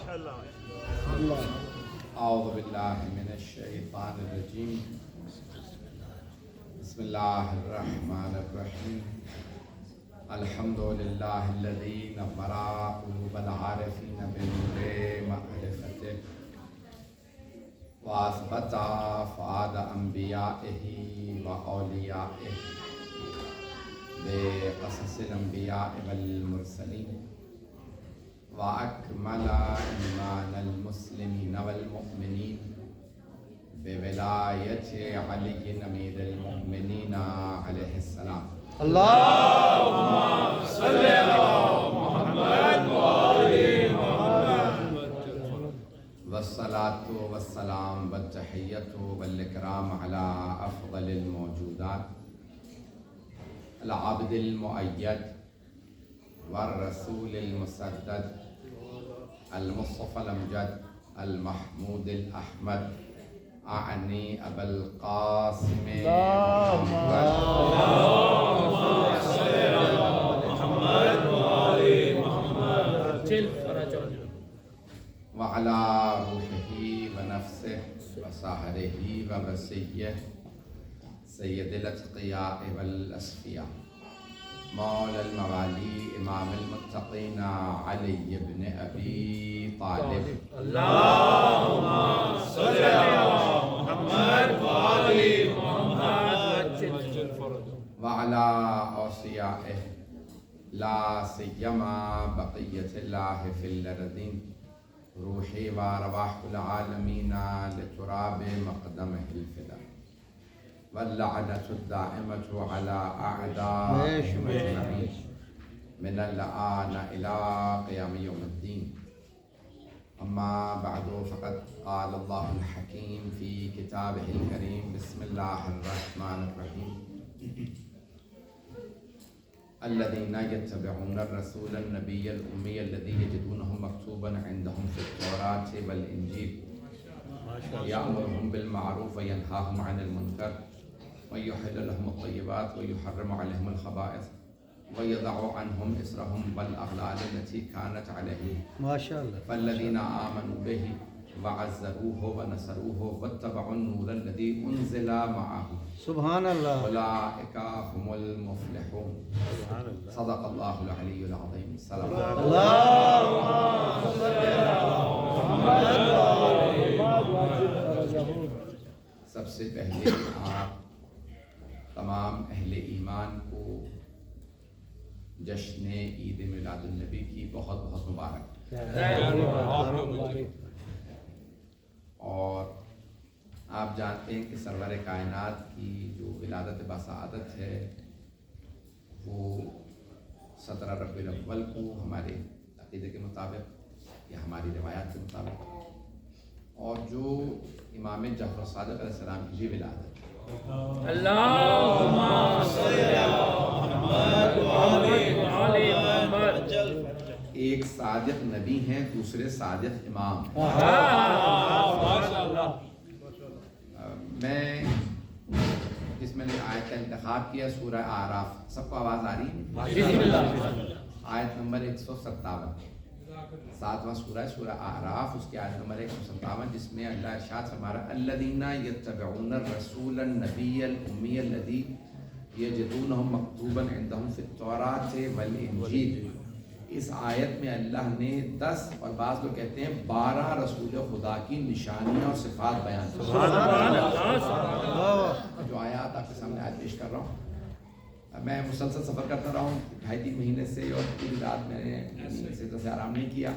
اعوذ باللہ من الشیطان الرجیم بسم اللہ الرحمن الرحیم الحمد للہ الذی نور قلوب العارفین بنور معرفتہ واثبت فؤاد انبیائہ واولیائہ بقصص الانبیاء والمرسلین وأكمل إيمان المسلمين والمؤمنين بولاية علي أمير المؤمنين عليه السلام. اللهم صل على محمد وآل محمد. والصلاة والسلام والتحية والإكرام على أفضل الموجودات العبد المؤيد والرسول المسدد المصطفى الأمجد المحمود الأحمد أعني أبا القاسم محمد وعلى روحه ونفسه وسهره ووصيه سيد الأتقياء والأصفياء مولى الموالي إمام المتقين علي بن أبي طالب. اللهم صل على محمد وآل محمد وعلى أوصيائه لا سيما بقية الله في الأرضين روحي وأرواح العالمين لتراب مقدمه الفداء واللعنة الدائمة على أعدائهم أجمعين من الآن إلى قيام يوم الدين. أما بعد فقد قال الله الحكيم في كتابه الكريم بسم الله الرحمن الرحيم الذين يتبعون الرسول النبي الأمي الذي يجدونه مكتوبا عندهم في التوراة والإنجيل يأمرهم بالمعروف وينهاهم عن المنكر ويحل لهم الطيبات ويحرم عليهم الخبائث ويضع عنهم إصرهم والأغلال التي كانت عليهم ما شاء الله فالذين آمنوا به وعزروه ونصروه واتبعوا النور الذي أنزل معه سبحان الله أولئك هم المفلحون. صدق الله العلي العظيم. سلام اللهم صل على محمد. سب سے پہلے آپ تمام اہل ایمان کو جشن عید میلاد النبی کی بہت بہت مبارک. اور آپ جانتے ہیں کہ سرور کائنات کی جو ولادت بسعادت ہے وہ 17 ربیع الاول کو ہمارے عقیدے کے مطابق یا ہماری روایات کے مطابق، اور جو امام جعفر صادق علیہ السلام کی بھی ولادت. اللہم صل علی محمد وآل محمد. ایک صادق نبی ہیں، دوسرے صادق امام. میں جس میں نے آیت کا انتخاب کیا سورہ اعراف. سب کو آواز آ رہی ہے؟ آیت نمبر 157، 7واں سورہ ہے سورہ اعراف، اس کی آیت نمبر 157، جس میں اللہ ارشاد فرما رہا ہے الذین یتبعون الرسول النبی الامی الذی یجدونہ مکتوبا عندہم فی التوراۃ والانجیل. اس آیت میں اللہ نے 10 اور بعض لوگ کہتے ہیں 12 رسول خدا کی نشانیاں اور صفات بیان کی. جو آیات آپ کے سامنے آیت پیش کر رہا ہوں، میں مسلسل سفر کرتا رہا ہوں 2.5-3 مہینے سے، اور پوری رات میں نے صحت سے آرام نہیں کیا.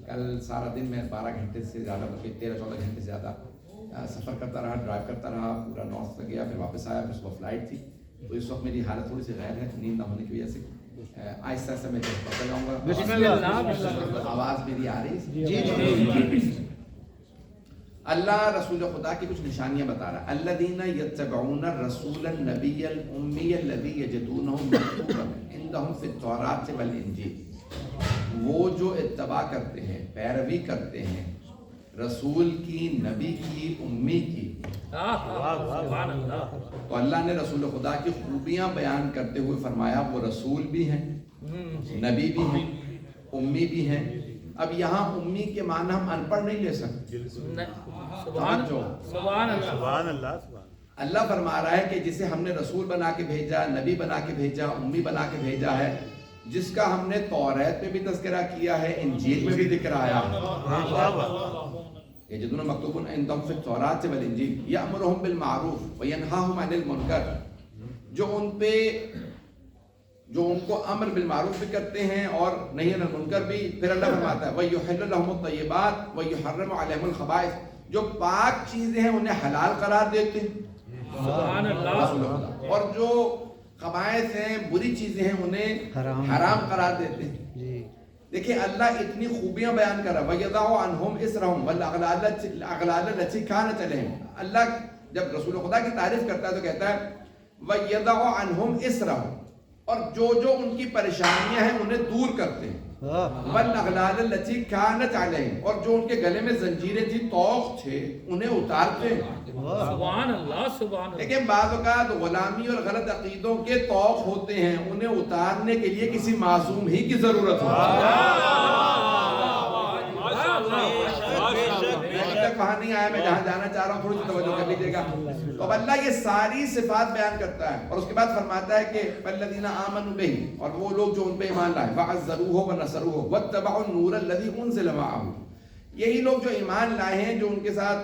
کل سارا دن میں 12 گھنٹے سے زیادہ، بلکہ 13-14 گھنٹے سے زیادہ سفر کرتا رہا، ڈرائیو کرتا رہا، پورا نارتھ تک گیا، پھر واپس آیا. پھر صبح فلائٹ تھی، تو اس وقت میری حالت تھوڑی سی غیر ہے نیند نہ ہونے کی وجہ سے. آہستہ آہستہ میں پڑھتا جاؤں گا. بسم اللہ. آواز میری آ رہی؟ جی. اللہ رسول خدا کی کچھ نشانیاں بتا رہا ہے. الذین یتبعون الرسول النبی الامی الذی یجدونہ مکتوبا عندہم فی التوراۃ والانجیل. وہ جو اتباع کرتے ہیں، پیروی کرتے ہیں رسول کی، نبی کی، امی کی. تو اللہ نے رسول خدا کی خوبیاں بیان کرتے ہوئے فرمایا وہ رسول بھی ہیں، نبی بھی ہیں، امی بھی ہیں. اب یہاں امی کے معنی ہم ان پڑھ نہیں لے سکتے. سبحان اللہ. اللہ فرما رہا ہے کہ جسے ہم نے رسول بنا کے بھیجا، نبی بنا کے بھیجا، امی بنا کے بھیجا ہے، جس کا ہم نے توریت میں بھی تذکرہ کیا ہے، انجیل میں بھی ذکر آیا ہے. یجدون مکتوب عندهم فی التوراۃ والانجیل یأمرهم بالمعروف وینہاہم عن المنکر، جو ان کو امر بالمعروف بھی کرتے ہیں اور نہیں عن المنکر بھی. پھر اللہ فرماتا ہے وَيُحِلُّ لَهُمُ الطَّيِّبَاتِ وَيُحَرِّمُ عَلَيْهِمُ الْخَبَائِثَ، جو پاک چیزیں ہیں انہیں حلال قرار دیتے ہیں سبحان اللہ. اور جو خبائث ہیں، بری چیزیں ہیں، انہیں حرام قرار دیتے ہیں. دیکھیں اللہ اتنی خوبیاں بیان کر رہا ہے وَيَضَعُ عَنْهُمْ إِصْرَهُمْ وَالْأَغْلَالَ الَّتِي كَانَتْ عَلَيْهِمْ. اللہ جب رسول خدا کی تعریف کرتا ہے تو کہتا ہے وَيَضَعُ عَنْهُمْ إِصْرَهُمْ، اور جو ان کی پریشانیاں ہیں انہیں دور کرتے ہیں. وَالْأَغْلَالَ الَّتِي كَانَتْ عَلَيْهِمْ، اور جو ان کے گلے میں زنجیریں تھی، طوق تھے، انہیں اتارتے ہیں. سبحان اللہ. سبحان اللہ. لیکن بعض اوقات غلامی اور غلط عقیدوں کے طوق ہوتے ہیں، انہیں اتارنے کے لیے کسی معصوم ہی کی ضرورت ہوتی ہے. وہاں نہیں آیا، میں جہاں جانا چاہ رہا ہوں تھوڑی سی توجہ کر لیجیے گا. تو اب اللہ یہ ساری صفات بیان کرتا ہے اور اس کے بعد فرماتا ہے کہ الذین آمنوا بہ، اور وہ لوگ جو ان پہ ایمان لائے، وعزروہ ونصروہ واتبعوا النور الذی انزل معہ، یہی لوگ جو ایمان لائے ہیں، جو ان کے ساتھ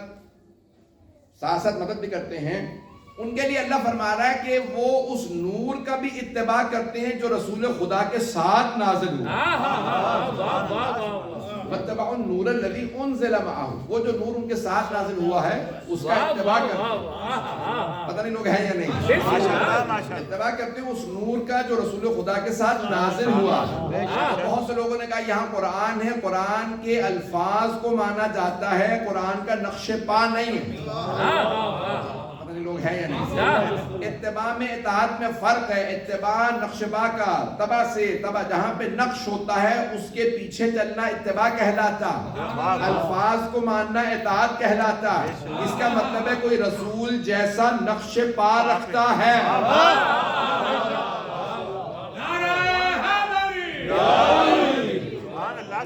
ساتھ مدد بھی کرتے ہیں، ان کے لیے اللہ فرما رہا ہے کہ وہ اس نور کا بھی اتباع کرتے ہیں جو رسول خدا کے ساتھ نازل ہوا. واتبعوا النور الذی انزل معہ، وہ جو نور ان کے ساتھ نازل ہوا ہے اس کا اتباع کرتے ہیں. پتہ نہیں لوگ ہیں یا نہیں، اتباع کرتے ہیں اس نور کا جو رسول خدا کے ساتھ نازل ہوا. بہت سے لوگوں نے کہا یہاں قرآن ہے، قرآن کے الفاظ کو مانا جاتا ہے، قرآن کا نقش پا نہیں ہے. لوگ ہیں یا نہیں. اتباع میں اطاعت میں فرق ہے. اتباع نقش پا کا تبع سے، تبع جہاں پہ نقش ہوتا ہے اس کے پیچھے چلنا اتباع کہلاتا، الفاظ کو ماننا اطاعت کہلاتا. اس کا مطلب ہے کوئی رسول جیسا نقش پا رکھتا ہے.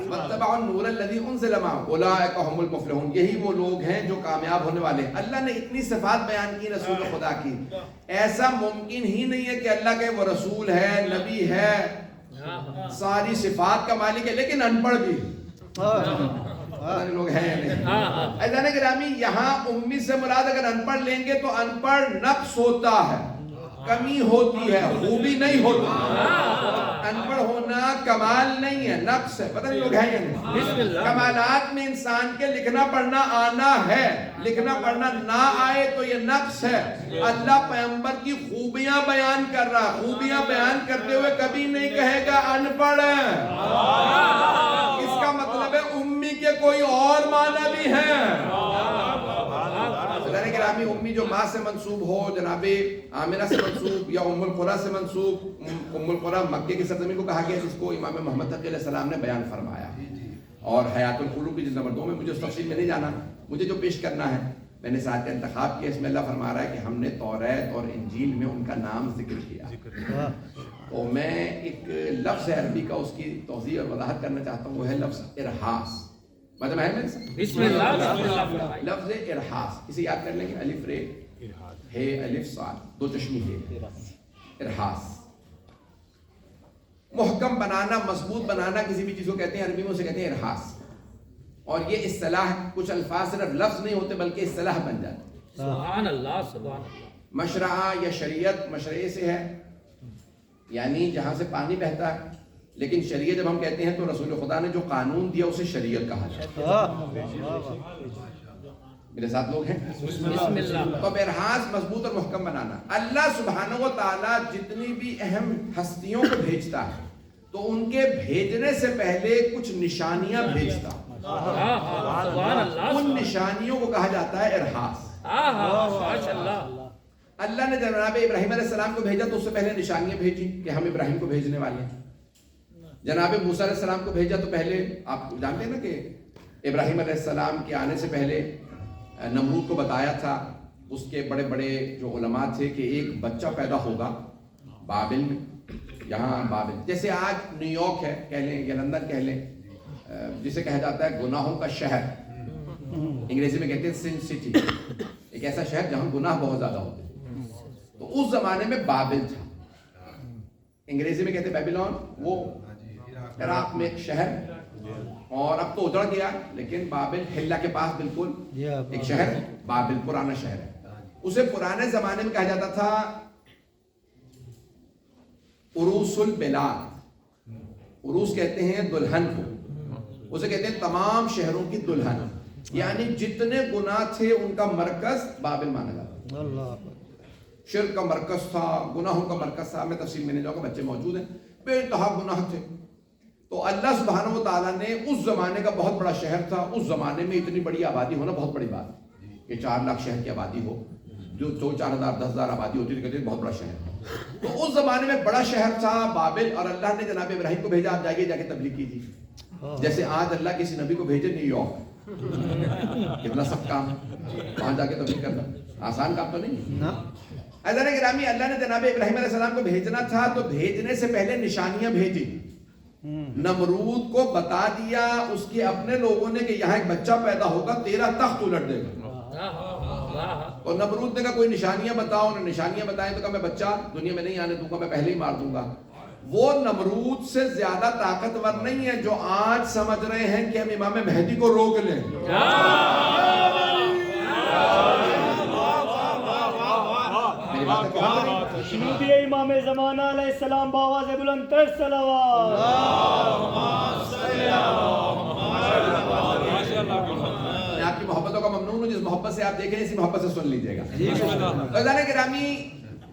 واتبعوا النور الذی انزل معہ اولئک هم المفلحون، یہی وہ لوگ ہیں جو کامیاب ہونے والے ہیں. اللہ نے اتنی صفات بیان کی رسول خدا کی، ایسا ممکن ہی نہیں ہے کہ اللہ کہ وہ رسول ہے، نبی ہے، ساری صفات کا مالک ہے لیکن ان پڑھ بھی. لوگ ہیں یا نہیں. عزیزان گرامی، یہاں امی سے مراد اگر ان پڑھ لیں گے تو ان پڑھ نقص ہوتا ہے، کمی ہوتی ہے، خوبی نہیں ہوتی. ان پڑھ ہونا کمال نہیں ہے، نقص ہے. پتہ نہیں لوگ ہیں یا نہیں. کمالات میں انسان کے لکھنا پڑھنا آنا ہے، لکھنا پڑھنا نہ آئے تو یہ نقص ہے. اللہ پیغمبر کی خوبیاں بیان کر رہا، خوبیاں بیان کرتے ہوئے کبھی نہیں کہے گا ان پڑھ. اس کا مطلب ہے امی کے کوئی اور معنی بھی ہیں. گرامی، امی جو ماں سے منسوب ہو، جناب آمنہ سے منسوب یا ام القریٰ سے منسوب. ام القریٰ مکے کی سرزمین کو کہا گیا جس کو امام محمد تقی علیہ السلام نے بیان فرمایا. اور حیات القلوب کی جلد نمبر 2 میں، مجھے اس تفصیل میں نہیں جانا، مجھے جو پیش کرنا ہے میں نے ساتھ کا انتخاب کیا. اس میں اللہ فرما رہا ہے کہ ہم نے توریت اور انجیل میں ان کا نام ذکر کیا. تو میں ایک لفظ عربی کا اس کی توضیح اور وضاحت کرنا چاہتا ہوں، وہ ہے لفظ ارحاس. مطلب ہے میرے ساتھ بسم اللہ. لفظ ارحاس اسے یاد کر لیں گے، الف رے ہے الف صاد، دو چشمی ہے. ارحاس محکم بنانا، مضبوط بنانا کسی بھی چیز کو کہتے ہیں، عربی میں اسے کہتے ہیں ارحاس. اور یہ اصطلاح، کچھ الفاظ صرف لفظ نہیں ہوتے بلکہ اصطلاح بن جاتے. سبحان اللہ. سبحان اللہ. مشرعہ یا شریعت، مشرعے سے ہے یعنی جہاں سے پانی بہتا ہے، لیکن شریعت جب ہم کہتے ہیں تو رسول خدا نے جو قانون دیا اسے شریعت کہا جاتا ہے. میرے ساتھ لوگ ہیں. بسم اللہ. تو ارحاس مضبوط اور محکم بنانا. اللہ سبحانہ و تعالیٰ جتنی بھی اہم ہستیوں کو بھیجتا ہے تو ان کے بھیجنے سے پہلے کچھ نشانیاں بھیجتا. ان نشانیوں کو کہا جاتا ہے ارحاس. اللہ نے جناب ابراہیم علیہ السلام کو بھیجا تو اس سے پہلے نشانیاں بھیجی کہ ہم ابراہیم کو بھیجنے والے ہیں. جناب موسیٰ علیہ السلام کو بھیجا تو پہلے آپ جانتے ہیں نا کہ ابراہیم علیہ السلام کے آنے سے پہلے نمرود کو بتایا تھا اس کے بڑے بڑے جو علماء تھے کہ ایک بچہ پیدا ہوگا بابل میں. یہاں بابل جیسے آج نیو یارک ہے کہہ لیں یا لندن کہہ لیں، جسے کہا جاتا ہے گناہوں کا شہر، انگریزی میں کہتے ہیں سن سٹی، ایک ایسا شہر جہاں گناہ بہت زیادہ ہوتے ہیں. تو اس زمانے میں بابل تھا، انگریزی میں کہتے ہیں بیبیلون. وہ عراق میں ایک شہر، اور اب تو اجڑ گیا، لیکن بابل ہلا کے پاس بالکل ایک شہر بابل، پرانا شہر ہے. اسے پرانے زمانے میں کہا جاتا تھا عروس البلاد. عروس کہتے ہیں دلہن کو، اسے کہتے ہیں تمام شہروں کی دلہن، یعنی جتنے گناہ تھے ان کا مرکز بابل مانا جاتا ہے. شرک کا مرکز تھا، گناہوں کا مرکز تھا. میں تفصیل میں نہیں جاؤں گا، بچے موجود ہیں. بے انتہا گناہ تھے. تو اللہ سبحانہ و تعالیٰ نے اس زمانے کا بہت بڑا شہر تھا، اس زمانے میں اتنی بڑی آبادی ہونا بہت بڑی بات ہے کہ 4 لاکھ شہر کی آبادی ہو، جو 4,000 10,000 آبادی ہوتی تھی، بہت بڑا شہر. تو اس زمانے میں بڑا شہر تھا بابل، اور اللہ نے جناب ابراہیم کو بھیجا، آپ جائیے جا کے تبلیغ کیجیے. جیسے آج اللہ کسی نبی کو بھیجے نیو یارک، کتنا سخت کام ہے وہاں جا کے تبلیغ کرنا، آسان کام تو نہیں ہے. حضرت گرامی، اللہ نے جناب ابراہیم علیہ السلام کو بھیجنا تھا تو بھیجنے سے پہلے نشانیاں بھیجی. نمرود کو بتا دیا اس کے اپنے لوگوں نے کہ یہاں ایک بچہ پیدا ہوگا، تیرا تخت الٹ دے گا. اور نمرود نے کہا کوئی نشانیاں بتاؤ. انہوں نے نشانیاں بتائیں تو کہا میں بچہ دنیا میں نہیں آنے دوں گا، میں پہلے ہی مار دوں گا. وہ نمرود سے زیادہ طاقتور نہیں ہے جو آج سمجھ رہے ہیں کہ ہم امام مہدی کو روک لیں. شنودی امام زمانہ علیہ السلام بآواز بلند تر صلوات. میں آپ کی محبتوں کا ممنون ہوں، جس محبت سے آپ دیکھیں اسی محبت سے سن لیجئے گا. عزیزان گرامی،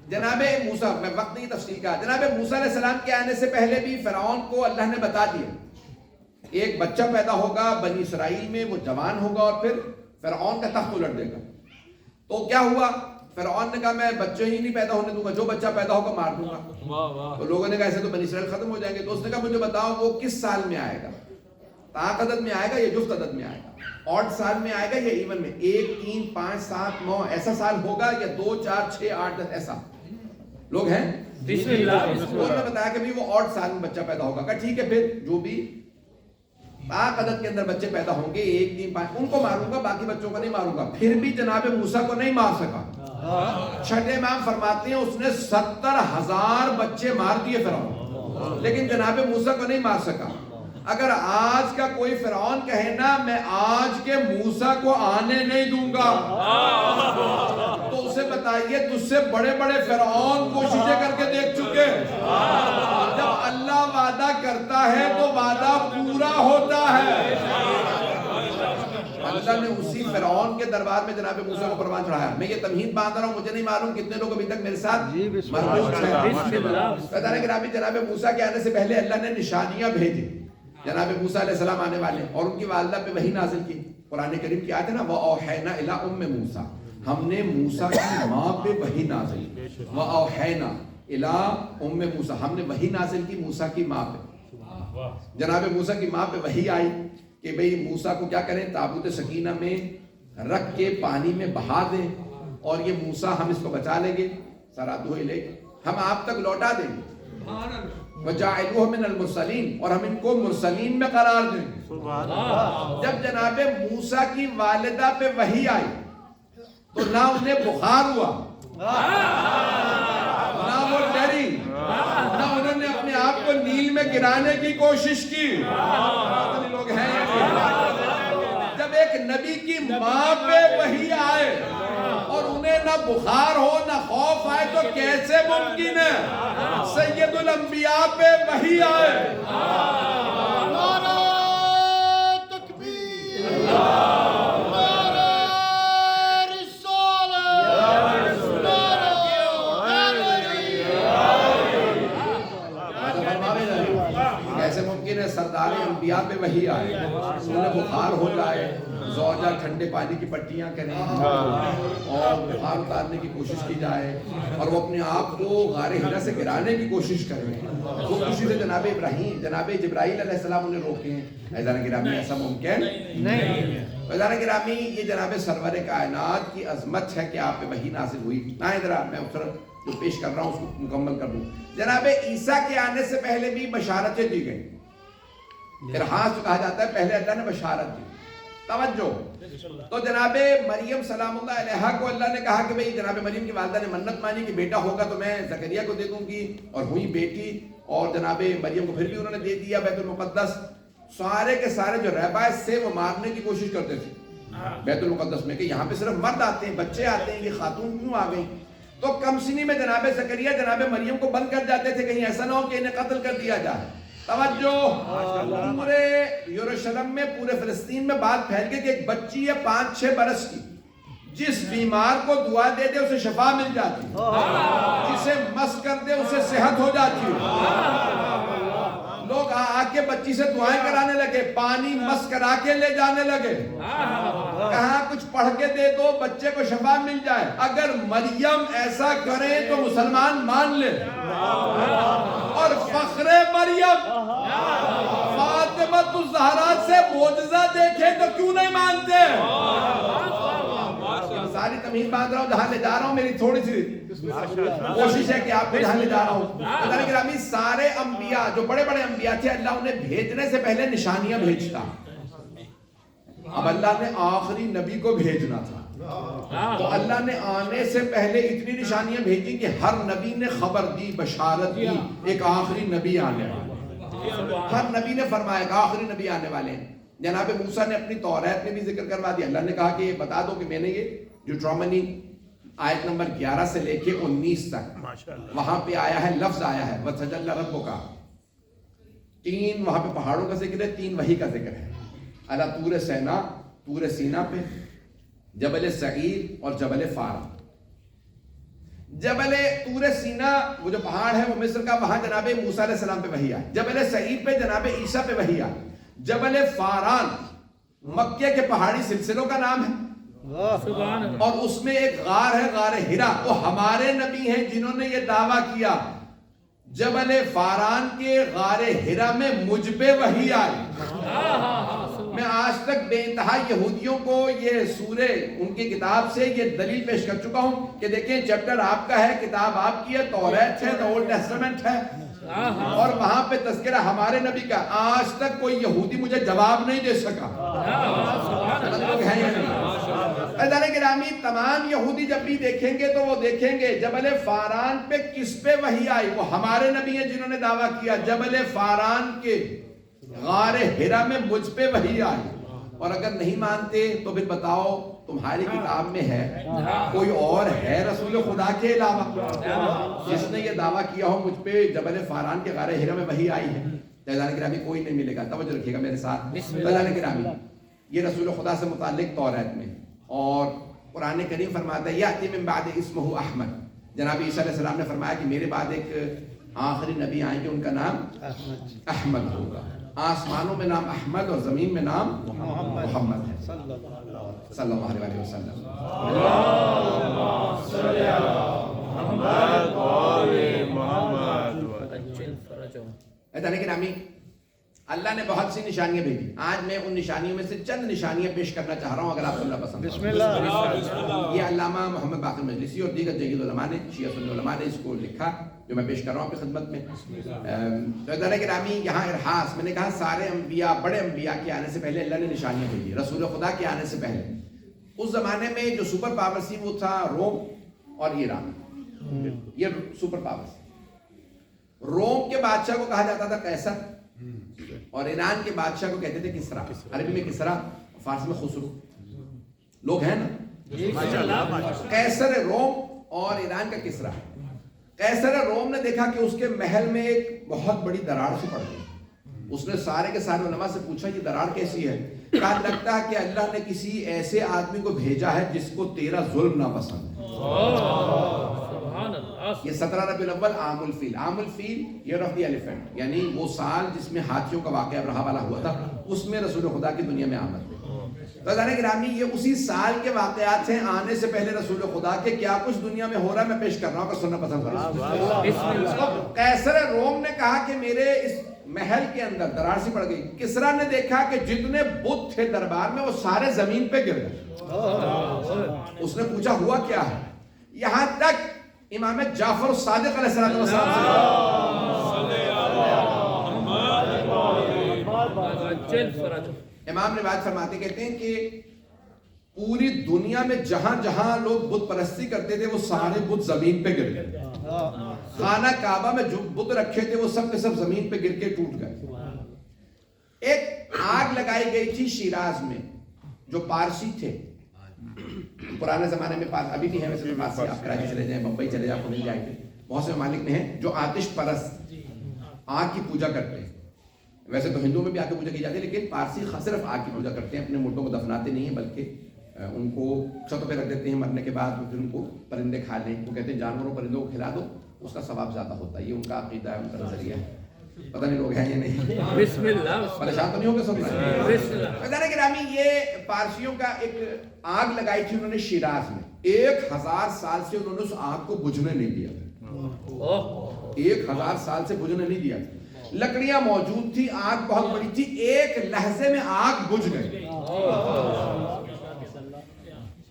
جناب موسیٰ، میں وقت نہیں تفصیل کا، جناب موسیٰ علیہ السلام کے آنے سے پہلے بھی فرعون کو اللہ نے بتا دیا ایک بچہ پیدا ہوگا بنی اسرائیل میں، وہ جوان ہوگا اور پھر فرعون کا تخت الٹ دے گا. تو کیا ہوا؟ فرعون نے کہا میں بچے ہی نہیں پیدا ہونے دوں گا، جو بچہ پیدا ہوگا مار دوں گا. تو لوگوں نے کہا ایسے تو بنی اسرائیل ختم ہو جائیں گے. تو اس نے کہا مجھے بتاؤ وہ کس سال میں آئے گا؟ طاق عدد میں آئے گا یا جفت عدد میں آئے گا؟ آڈ سال میں آئے گا یا ایون میں؟ 1 3 5 7 9 ایسا سال ہوگا یا 2 4 6 8 10 ایسا؟ لوگ ہیں بسم اللہ. انہوں نے بتایا کہ وہ آڈ سال میں بچہ پیدا ہوگا. کہا ٹھیک ہے، پھر جو بھی طاق عدد کے اندر بچے پیدا ہوں گے 1 3 5 ان کو ماروں گا، باقی بچوں کو نہیں ماروں گا. پھر بھی جناب موسیٰ کو نہیں مار سکا. چھٹے امام فرماتے ہیں اس نے 70,000 بچے مار دیے فرعون، لیکن جناب موسیٰ کو نہیں مار سکا. اگر آج کا کوئی فرعون کہے نا میں آج کے موسیٰ کو آنے نہیں دوں گا، تو اسے بتائیے تجھ سے بڑے بڑے فرعون کوششیں کر کے دیکھ چکے. جب اللہ وعدہ کرتا ہے تو وعدہ پورا ہوتا ہے. اللہ نے اسی فرعون کے دربار میں جناب موسیٰ کو پروان چڑھایا. میں یہ تمہید باندھ رہا ہوں، مجھے نہیں معلوم کتنے لوگ ابھی تک میرے ساتھ مربوط ہیں. جناب موسیٰ کے آنے سے پہلے اللہ نے نشانیاں بھیجی. جناب موسیٰ علیہ السلام آنے والے اور ان کی والدہ پہ وحی نازل کی. قرآن کریم کی آیت ہے نا وَأَوْحَيْنَا إِلَىٰ أُمِّ مُوسَىٰ، ہم نے موسیٰ کی ماں پہ وحی نازل کی. وَأَوْحَيْنَا إِلَىٰ أُمِّ مُوسَىٰ، ہم نے وحی نازل کی موسیٰ کی ماں پہ. جناب موسیٰ کی ماں پہ وحی آئی کہ بھئی موسیٰ کو کیا کریں، تابوت سکینہ میں رکھ کے پانی میں بہا دیں اور یہ موسیٰ ہم اس کو بچا لیں گے، سَرَدُوهُ إِلَيْكَ، ہم آپ تک لوٹا دیں گے. وَجَعَلُوهُ مِنَ الْمُرْسَلِينَ، اور ہم ان کو مرسلین میں قرار دیں گے. جب جناب موسیٰ کی والدہ پہ وحی آئی تو نہ انہیں بخار ہوا، نہ وہ ڈری، نہ انہوں نے اپنے آپ کو نیل میں گرانے کی کوشش کی. لوگ ہیں جب ایک نبی کی ماں پہ وحی آئے اور انہیں نہ بخار ہو نہ خوف آئے تو کیسے ممکن ہے سید الانبیاء پہ وحی آئے؟ نعرہ تکبیر، نعرہ رسالت، نعرہ حیدری. کیسے ممکن ہے سردار انبیاء پہ وحی آئے، انہیں بخار ہو جائے، زوجہ ٹھنڈے پانی کی پٹیاں کریں اور بخار اتارنے کی کوشش کی جائے اور وہ اپنے آپ کو غار ہرا سے گرانے کی کوشش کریں. وہ خوشی سے جناب ابراہیم، جناب جبرائیل علیہ السلام انہیں روکے ہیں. عزیزان گرامی ایسا ممکن نہیں. عزیزان گرامی یہ جناب سرور کائنات کی عظمت ہے کہ آپ پہ وحی نازل ہوئی. نہ ادھر میں جو پیش کر رہا ہوں اس کو مکمل کر دوں. جناب عیسیٰ کے آنے سے پہلے بھی بشارتیں دی گئی. ارحاس جو کہا جاتا ہے پہلے اللہ نے بشارت دی. توجہ. تو جناب مریم سلام اللہ علیہا کو اللہ نے کہا کہ بھئی جناب مریم کی والدہ نے منت مانی کہ بیٹا ہوگا تو میں زکریا کو دے دوں گی, اور ہوئی بیٹی, اور جناب مریم کو پھر بھی انہوں نے دے دیا بیت المقدس. سارے کے سارے جو رہبائے سے وہ مارنے کی کوشش کرتے تھے بیت المقدس میں کہ یہاں پہ صرف مرد آتے ہیں, بچے آتے ہیں, یہ خاتون کیوں آ گئی. تو کم سنی میں جناب زکریا جناب مریم کو بند کر جاتے تھے کہیں ایسا نہ ہو کہ انہیں قتل کر دیا جائے. توجہ. پورے یروشلم میں, پورے فلسطین میں بات پھیل گئی کہ ایک بچی ہے 5-6 برس کی, جس بیمار کو دعا دے دے اسے شفا مل جاتی, جسے مس کر دے اسے صحت ہو جاتی. لوگ آ کے بچی سے دعائیں کرانے لگے, پانی مس کرا کے لے جانے لگے, کہاں کچھ پڑھ کے دے دو بچے کو شفا مل جائے. اگر مریم ایسا کرے تو مسلمان مان لے. اور فخر مریم فاطمہ الزہرا سے معجزہ دیکھے تو کیوں نہیں مانتے. ساری تمہید باندھ رہا ہوں, جہاں لے جا رہا ہوں میری تھوڑی سی کوشش ہے کہ آپ کو جہاں لے جا رہا ہوں. اللہ گرامی سارے انبیاء جو بڑے بڑے انبیاء تھے, اللہ انہیں بھیجنے سے پہلے نشانیاں بھیجتا. اب اللہ نے آخری نبی کو بھیجنا تھا, تو اللہ نے آنے سے پہلے اتنی نشانیاں بھیجی کہ ہر نبی نے خبر دی, بشارت دی ایک آخری نبی آنے والا. ہر نبی نے فرمایا کہ آخری نبی آنے والے ہیں. جناب موسیٰ نے اپنی توریت میں بھی ذکر کروا دیا. اللہ نے کہا کہ یہ بتا دو کہ میں نے یہ ڈیوٹرانومی آیت نمبر 11 سے لے کے 19 تک وہاں پہ آیا ہے, لفظ آیا ہے وَتَجَلَّ رَبُّكَ. 3 وہاں پہ پہاڑوں کا ذکر ہے, 3 وحی کا ذکر ہے. اللہ طور سینا, طور سینا پہ, جبل سعیر اور جبل فارا. جبل طور سینا وہ جو پہاڑ ہے وہ مصر کا, وہاں جناب موسیٰ علیہ السلام پہ وحی آئی. جبل سعیر پہ جناب عیسیٰ پہ وحی آئی. جبل فاران مکہ کے پہاڑی سلسلوں کا نام ہے, اور اس میں ایک غار ہے, غار ہرا. وہ ہمارے نبی ہیں جنہوں نے یہ دعویٰ کیا. جبل فاران کے غار ہرا میں مجھ پہ وحی آئی. میں آج تک بے انتہا یہودیوں کو یہ سورہ ان کی کتاب سے یہ دلیل پیش کر چکا ہوں کہ دیکھیں چیپٹر آپ کا ہے, کتاب آپ کی ہے, توریت ہے, اولڈ ٹیسٹمنٹ ہے, اور وہاں پہ تذکرہ ہمارے نبی کا. آج تک کوئی یہودی مجھے جواب نہیں دے سکا. عزیزان گرامی, تمام یہودی جب بھی دیکھیں گے تو وہ دیکھیں گے جبل فاران پہ کس پہ وحی آئی. وہ ہمارے نبی ہیں جنہوں نے دعویٰ کیا جبل فاران کے غار ہرا میں مجھ پہ وحی آئی. اور اگر نہیں مانتے تو پھر بتاؤ تمہاری کتاب میں ہے کوئی اور ہے رسول خدا کے علاوہ جس نے یہ دعویٰ کیا ہو مجھ پہ جبل فاران کے غار ہرا میں وحی آئی ہے؟ عزیزان گرامی کوئی نہیں ملے گا. توجہ رکھیے گا میرے ساتھ. عزیزان گرامی, یہ رسول خدا سے متعلق توریت میں, اور قرآن کریم فرماتا ہے یأتی من بعد اسمہ احمد. جناب عیسیٰ علیہ السلام نے فرمایا کہ میرے بعد ایک آخری نبی آئیں گے, ان کا نام احمد ہوگا. آسمانوں میں نام احمد اور زمین میں نام محمد ہے صلی اللہ علیہ وسلم. لیکن امی اللہ نے بہت سی نشانیاں بھیجی. آج میں ان نشانیوں میں سے چند نشانیاں پیش کرنا چاہ رہا ہوں اگر آپ سننا پسند کریں. یہ علامہ محمد باقر مجلسی اور دیگر جید علماء نے, شیعہ سنی علماء نے اس کو لکھا جو میں پیش کر رہا ہوں آپ کی خدمت میں. تو عزیزان گرامی, یہاں ارحاس, میں نے کہا سارے انبیاء, بڑے انبیاء کے آنے سے پہلے اللہ نے نشانیاں بھیجی. رسول خدا کے آنے سے پہلے اس زمانے میں جو سپر پاور سی وہ تھا روم اور ایران. یہ سپر پاور سی. روم کے بادشاہ کو کہا جاتا تھا قیصر, اور ایران کے بادشاہ کو کہتے تھے کسرا. عربی میں کسرا, فارسی میں خسرو. لوگ ہیں نا, قیصر روم اور ایران کا کسرا. قیصر روم نے دیکھا کہ اس کے محل میں ایک بہت بڑی دراڑ سی پڑ گئی. اس نے سارے کے سارے علماء سے پوچھا یہ دراڑ کیسی ہے؟ کہا لگتا ہے کہ اللہ نے کسی ایسے آدمی کو بھیجا ہے جس کو تیرا ظلم نہ پسند. یہ 17 ربیع الاول عام الفیل. عام الفیل ایئر آف دی ایلیفینٹ, یعنی وہ سال جس میں ہاتھیوں کا واقعہ ابرہہ والا ہوا تھا, اس میں رسول خدا کی دنیا میں آمد ہوئی. تو عزیزان گرامی, یہ اسی سال کے واقعات ہیں آنے سے پہلے رسول خدا کے. کیا کچھ دنیا میں ہو رہا ہے میں پیش کر رہا ہوں, اگر سننا پسند کریں. قیصر روم نے کہا کہ میرے اس محل کے اندر دراڑ سی پڑ گئی. کسرا نے دیکھا کہ جتنے بت تھے دربار میں وہ سارے زمین پہ گر گئے. اس نے پوچھا ہوا کیا ہے؟ یہاں تک امام جعفر الصادق علیہ السلام وعجل فرجه. امام روایت فرماتے کہتے ہیں کہ پوری دنیا میں جہاں جہاں لوگ بت پرستی کرتے تھے وہ سارے بت زمین پہ گر گئے. خانہ کعبہ میں جو بت رکھے تھے وہ سب کے سب زمین پہ گر کے ٹوٹ گئے. ایک آگ لگائی گئی تھی شیراز میں, جو پارسی تھے پرانے زمانے میں, ابھی بھی ہے ویسے تو پارسی, آپ کراچی چلے جائیں, بمبئی چلے جائیں, آپ کو مل جائیں گے. بہت سے ممالک میں ہیں جو آتش پرست آگ کی پوجا کرتے ہیں. ویسے تو ہندوؤں میں بھی آگ کی پوجا کی جاتی ہے, لیکن پارسی صرف آگ کی پوجا کرتے ہیں. اپنے مردوں کو دفناتے نہیں ہیں بلکہ ان کو چھتوں پہ رکھ دیتے ہیں, مرنے کے بعد پھر ان کو پرندے کھا لیں. وہ کہتے ہیں جانوروں پرندوں کو کھلا دو, اس کا ثواب زیادہ ہوتا ہے. یہ ان کا عقیدہ ہے, ان کا نظریہ ہے. پتہ نہیں لوگ ہیں یا نہیں, بسم اللہ. پریشان تو نہیں ہو گے سب. بسم اللہ. گرامی, یہ پارسیوں کا ایک آگ لگائی تھی انہوں نے شیراز میں. 1000 سال سے انہوں نے اس آگ کو بجھنے نہیں دیا. 1000 سال سے بجھنے نہیں دیا. لکڑیاں موجود تھی, آگ بہت بڑی تھی, ایک لہجے میں آگ بجھ گئی.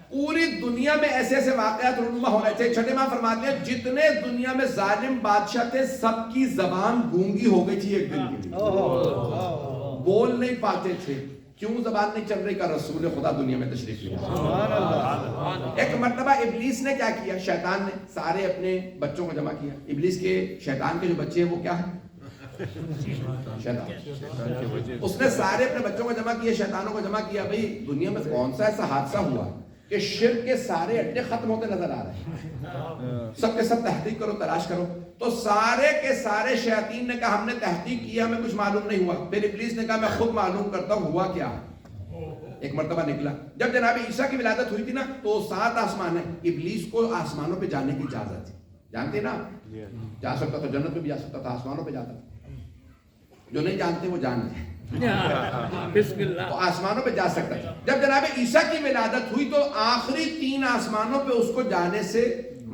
پوری دنیا میں ایسے ایسے واقعات رونما ہونے چاہیے. چھٹے ماں فرماتے ہیں جتنے دنیا میں ظالم بادشاہ تھے سب کی زبان گونگی ہو گئی تھی ایک دن کے لیے, بول نہیں پاتے تھے. کیوں زبان نہیں چل رہی؟ کا رسول خدا دنیا میں تشریف لیا. ایک مرتبہ ابلیس نے کیا کیا, شیطان نے سارے اپنے بچوں کو جمع کیا. ابلیس کے, شیطان کے جو بچے ہیں وہ کیا ہیں؟ شیطان. اس نے سارے اپنے بچوں کو جمع کیا, شیطانوں کو جمع کیا. بھئی دنیا میں کون سا ایسا حادثہ ہوا کہ شرک کے سارے اڈے ختم ہوتے نظر آ رہے ہیں؟ سب کے سب تحقیق کرو, تلاش کرو. تو سارے کے سارے شیاطین نے کہا ہم نے تحقیق کیا, ہمیں کچھ معلوم نہیں ہوا. پھر ابلیس نے کہا میں خود معلوم کرتا ہوں ہوا کیا. ایک مرتبہ نکلا, جب جناب عیسیٰ کی ولادت ہوئی تھی نا, تو 7 آسمان ہیں. ابلیس کو آسمانوں پہ جانے کی اجازت تھی, جانتے نا, جا سکتا تھا, جنت میں بھی جا سکتا تھا, آسمانوں پہ جاتا تھا. جو نہیں جانتے وہ جان لیں. بسم اللہ. تو آسمانوں پہ جا سکتا ہے. جب جناب عیسیٰ کی ولادت ہوئی تو آخری 3 آسمانوں پہ اس کو جانے سے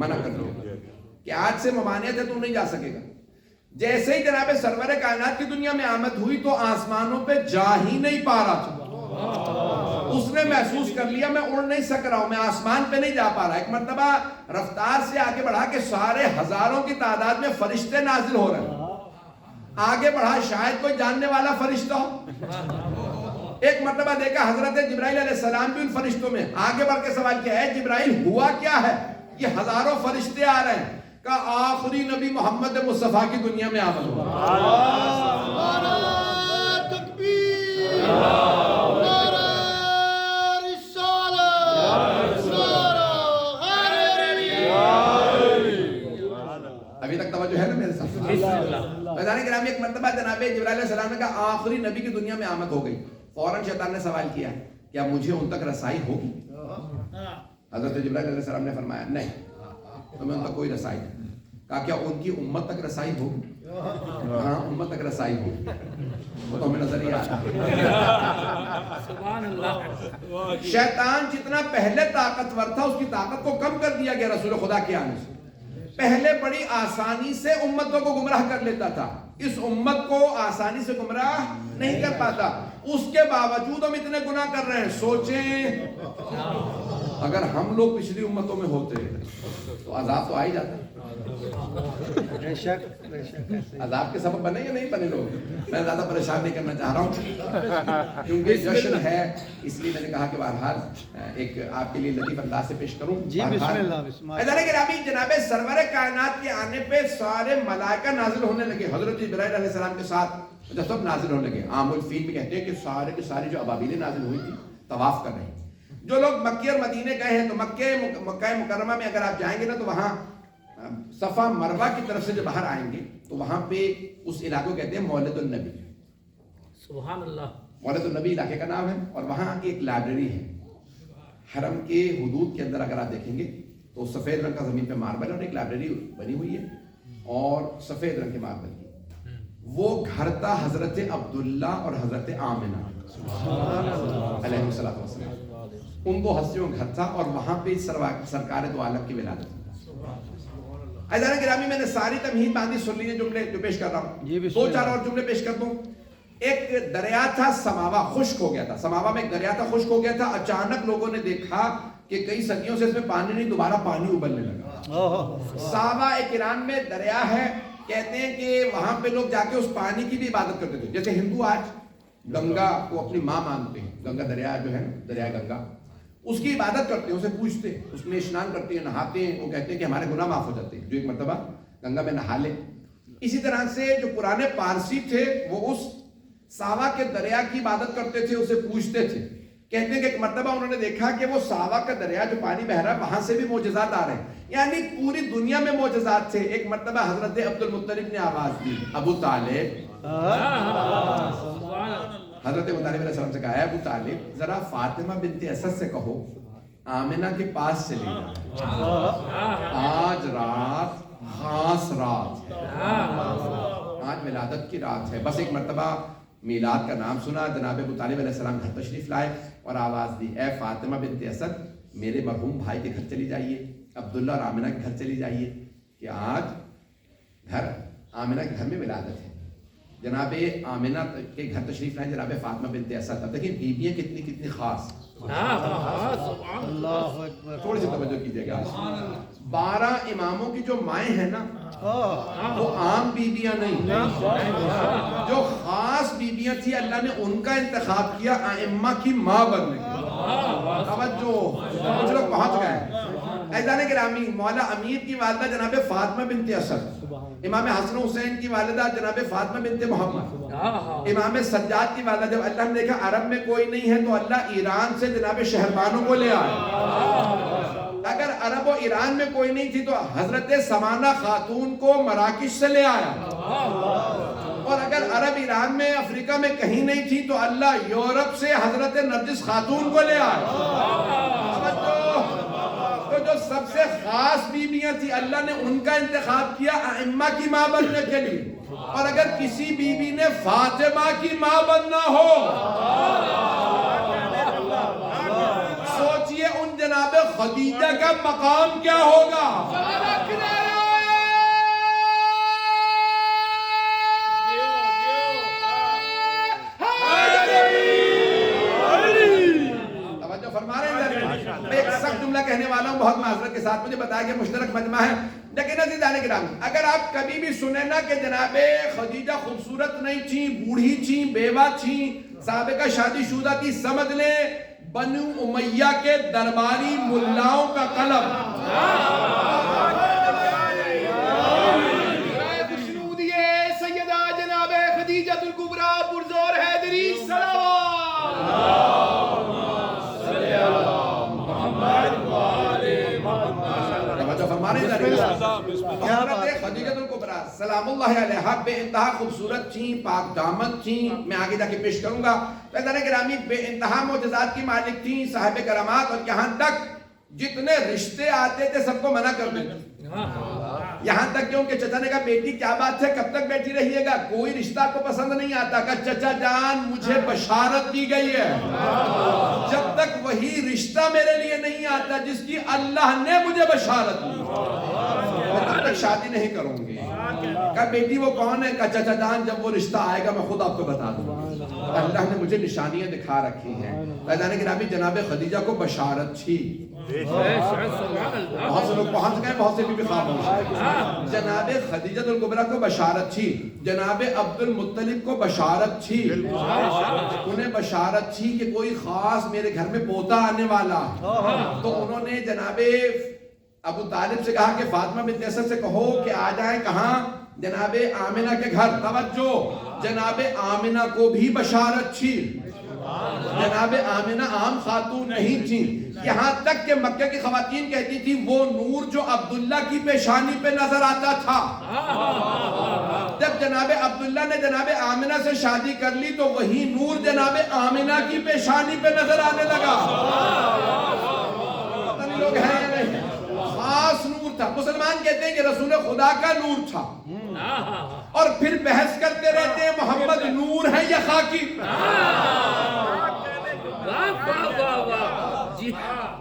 منع کر دیا کہ آج سے ممانعت ہے, تو نہیں جا سکے گا. جیسے ہی جناب سرور کائنات کی دنیا میں آمد ہوئی تو آسمانوں پہ جا ہی نہیں پا رہا تھا. اس نے محسوس کر لیا میں اڑ نہیں سک رہا ہوں, میں آسمان پہ نہیں جا پا رہا. ایک مرتبہ رفتار سے آگے بڑھا کے سارے ہزاروں کی تعداد میں فرشتے نازل ہو رہے ہیں. آگے بڑھا, شاید کوئی جاننے والا فرشتہ ہو. ایک مرتبہ دیکھا حضرت جبرائیل علیہ السلام بھی ان فرشتوں میں. آگے بڑھ کے سوال کیا ہے, جبرائیل ہوا کیا ہے, یہ ہزاروں فرشتے آ رہے ہیں. کہا آخری نبی محمد مصطفیٰ کی دنیا میں آمد ہوا. ابھی تک توجہ ہے نا میرے ساتھ؟ میدان گرامی, ایک مرتبہ جناب جبرائیل علیہ السلام نے کہا آخری نبی کی دنیا میں آمد ہو گئی. فوراً شیطان نے سوال کیا کیا مجھے ان تک رسائی ہوگی؟ حضرت جبرائیل علیہ السلام نے فرمایا نہیں, تمہیں ان تک کوئی رسائی نہیں. کہا کیا ان کی امت تک رسائی ہوگی؟ ہاں امت تک رسائی ہوگی. وہ تو ہمیں نظر ہی آ رہا. سبحان اللہ. شیطان جتنا پہلے طاقتور تھا اس کی طاقت کو کم کر دیا گیا رسول خدا کے آنے سے. پہلے بڑی آسانی سے امتوں کو گمراہ کر لیتا تھا, اس امت کو آسانی سے گمراہ نہیں کر پاتا. اس کے باوجود ہم اتنے گناہ کر رہے ہیں. سوچیں اگر ہم لوگ پچھلی امتوں میں ہوتے تو عذاب تو آ ہی جاتا. عذاب کے سبب بنے یا نہیں بنے لوگ؟ میں زیادہ پریشان نہیں کرنا چاہ رہا ہوں کیونکہ جشن ہے, اس لیے میں نے کہا کہ بہرحال ایک آپ کے لیے لطیف انداز سے پیش کروں. جی بسم اللہ. بسم اللہ. جناب سرور کائنات کے آنے پہ سارے ملائکہ نازل ہونے لگے. حضرت جبرائیل علیہ السلام کے ساتھ جب سب نازل ہونے لگے. عام الفیل میں کہتے ہیں کہ سارے کے سارے جو ابابیلیں نازل ہوئی تھی طواف کر رہے ہیں. جو لوگ مکے اور مدینے گئے ہیں تو مکہ مکرمہ میں اگر آپ جائیں گے نا تو وہاں صفا مروہ کی طرف سے جو باہر آئیں گے تو وہاں پہ اس علاقے کو کہتے ہیں مولد النبی. سبحان اللہ. مولد النبی علاقے کا نام ہے. اور وہاں ایک لائبریری ہے حرم کے حدود کے اندر. اگر آپ دیکھیں گے تو سفید رنگ کا زمین پہ ماربل اور ایک لائبریری بنی ہوئی ہے اور سفید رنگ کے ماربل کی. وہ گھر تھا حضرت عبداللہ اور حضرت آمنہ علیہ السلام. ان کو ہستیوں گھر تھا اور وہاں پہ سرکار دو عالم کی ولادت. عزیزان گرامی, میں نے ساری تمہید باندھی سن لی ہے جملے جو پیش کر رہا ہوں. 2-4 اور جملے پیش کر دوں. ایک دریا تھا سماوا, خشک ہو گیا تھا. سماوا میں ایک دریا تھا, خشک ہو گیا تھا. اچانک لوگوں نے دیکھا کہ کئی صدیوں سے اس میں پانی نہیں, دوبارہ پانی ابلنے لگا. ساوا ایک ایران میں دریا ہے, کہتے ہیں کہ وہاں پہ لوگ جا کے اس پانی کی بھی عبادت کرتے تھے. جیسے ہندو آج گنگا کو اپنی ماں مانتے ہیں. گنگا دریا جو ہے نا، دریا گنگا، اس کی عبادت کرتے ہیں، اسے پوجتے ہیں، اس میں اسنان کرتے ہیں، نہاتے ہیں. وہ کہتے ہیں کہ ہمارے گناہ معاف ہو جاتے ہیں جو ایک مرتبہ گنگا میں نہا لے. اسی طرح سے جو پرانے پارسی تھے وہ اس ساوا کے دریا کی عبادت کرتے تھے، اسے پوجتے تھے. کہتے ہیں کہ ایک مرتبہ انہوں نے دیکھا کہ وہ ساوا کا دریا جو پانی بہ رہا ہے وہاں سے بھی معجزات آ رہے ہیں، یعنی پوری دنیا میں معجزات تھے. ایک مرتبہ حضرت عبد المطلب نے آواز دی، ابو طالب، حضرت ابو طالب علیہ السلام سے کہا ہے ابو طالب ذرا فاطمہ بنت اسد سے کہو آمنہ کے پاس چلے جائیں، آج رات خاص رات ہے، آج ولادت کی رات ہے. بس ایک مرتبہ میلاد کا نام سنا، جناب ابو طالب علیہ السلام گھر تشریف لائے اور آواز دی، اے فاطمہ بنت اسد میرے مرحوم بھائی کے گھر چلی جائیے، عبداللہ اور آمنہ کے گھر چلی جائیے کہ آج گھر آمنہ کے گھر میں ولادت ہے. جناب آمنہ کے گھر تشریف لائے جناب فاطمہ بنت اسد. اب دیکھیں بیویاں کتنی خاص. تھوڑی سی توجہ کیجیے گا. 12 اماموں کی جو مائیں ہیں نا وہ عام بیویاں نہیں، جو خاص بیویاں تھی اللہ نے ان کا انتخاب کیا ائمہ کی ماں بننے کا. توجہ، کچھ لوگ پہنچ گئے. ایزان گرامی، مولا امیر کی والدہ جناب فاطمہ بنت اسد، امام حسن حسین کی والدہ جناب فاطمہ بنت محمد، امام سجاد کی والدہ. جب اللہ نے دیکھا عرب میں کوئی نہیں ہے تو اللہ ایران سے جناب شہربانوں کو لے آئے. اگر عرب و ایران میں کوئی نہیں تھی تو حضرت سمانہ خاتون کو مراکش سے لے آیا، اور اگر عرب ایران میں افریقہ میں کہیں نہیں تھی تو اللہ یورپ سے حضرت نرجس خاتون کو لے آیا. تو جو سب سے خاص بیویاں تھی اللہ نے ان کا انتخاب کیا ائمہ کی ماں بننے کے لیے. اور اگر کسی بیوی نے فاطمہ کی ماں بننا ہو سوچئے ان جناب خدیجہ کا مقام کیا ہوگا. ایک سخت جملہ کہنے والا ہوں، بہت معذرت کے ساتھ، مجھے بتایا کہ مشترک مجمع ہے، لیکن عزیزان گرامی اگر آپ کبھی بھی سنیں نا کہ جناب خدیجہ خوبصورت نہیں تھیں، بوڑھی تھیں، بیوہ تھیں، سابقہ شادی شدہ تھی، سمجھ لیں بنو امیہ کے درباری ملاؤں کا قلم. خوشنودیے سیدہ جناب خدیجہ الکبریٰ پرزور حیدری سلام اللہ علیہ بے انتہا خوبصورت تھیں، پاک دامن تھیں. میں آگے جا کے پیش کروں گا. عزیزان گرامی بے انتہا معجزات کی مالک تھیں، صاحب کرامات، اور یہاں تک جتنے رشتے آتے تھے سب کو منع کر دیتے. یہاں تک کہ ان کے چچا نے کہا بیٹی کیا بات ہے، کب تک بیٹھی رہیے گا، کوئی رشتہ کو پسند نہیں آتا. کہ چچا جان مجھے بشارت دی گئی ہے جب تک وہی رشتہ میرے لیے نہیں آتا جس کی اللہ نے مجھے بشارت دی میں تب تک شادی نہیں کروں گی. کہا بیٹی وہ کون ہے؟ کہا چچا جان جب وہ رشتہ آئے گا میں خود آپ کو بتا دوں گا. اللہ نے مجھے نشانیاں دکھا رکھی ہیں. عزیزان گرامی جناب خدیجہ کو بشارت تھی. بہت سے لوگ پہنچ گئے، بہت سے بھی خاموش ہیں. جناب خدیجہ الکبریٰ کو بشارت تھی، جناب عبد المطلب کو بشارت تھی، انہیں بشارت تھی کہ کوئی خاص میرے گھر میں پوتا آنے والا ہے. تو انہوں نے جناب ابو طالب سے کہا کہ فاطمہ بنت اسد سے کہو کہ آ جائیں. کہاں؟ جناب آمنہ کے گھر. توجہ، جناب آمنہ کو بھی بشارت تھی. جناب آمنہ عام خاتون نہیں تھی، یہاں تک کہ مکہ کی خواتین کہتی تھی وہ نور جو عبداللہ کی پیشانی پہ نظر آتا تھا. جب جناب عبداللہ نے جناب آمنہ سے شادی کر لی تو وہی نور جناب آمنہ کی پیشانی پہ نظر آنے لگا. پتہ لوگ ہیں خاص نور تھا. مسلمان کہتے ہیں کہ رسول خدا کا نور تھا، اور پھر بحث کرتے رہتے ہیں محمد نور ہے یا خاکی.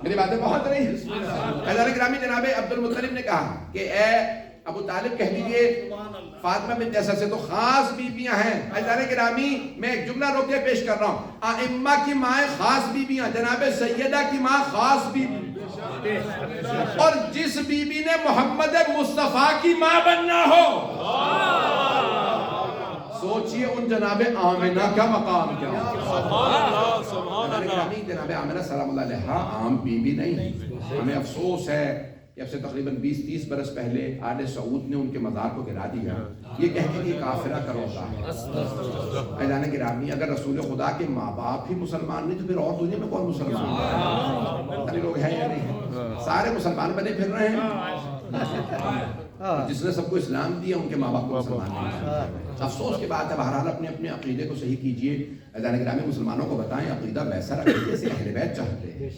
میری باتیں بہت رہی ہیں. عزیزان گرامی جناب عبد المطلب نے کہا کہ اے ابو طالب کہہ دیجئے فاطمہ بنت اسد سے تو خاص بیویاں ہیں. عزیزان گرامی میں ایک جملہ روک کے پیش کر رہا ہوں. ائمہ کی ماں خاص بیویاں، جناب سیدہ کی ماں خاص بیوی، اور جس بیوی نے محمد مصطفیٰ کی ماں بننا ہو سوچئے ان جناب آمنہ کا مقام کیا سبحان اللہ جناب آمنہ سلام اللہ علیہ عام بی بی نہیں. ہمیں افسوس ہے کہ اب سے تقریباً 20-30 برس پہلے آل سعود نے ان کے مزار کو گرا دیا یہ کہہ کے کہ کافرہ کروتا ہے. اعلان گرامی اگر رسول خدا کے ماں باپ ہی مسلمان نہیں تو پھر اور دنیا میں کون مسلمان ہے؟ سارے لوگ ہیں یا نہیں ہیں؟ سارے مسلمان بنے پھر رہے ہیں. جس نے سب کو اسلام دیا ان کے ماں باپ کو مسلمان نہیں. افسوس کی بات ہے. بہرحال اپنے اپنے عقیدے کو صحیح کیجئے. اذان گرامی مسلمانوں کو بتائیں عقیدہ ویسا رکھیں جیسے اہل بیت چاہتے ہیں.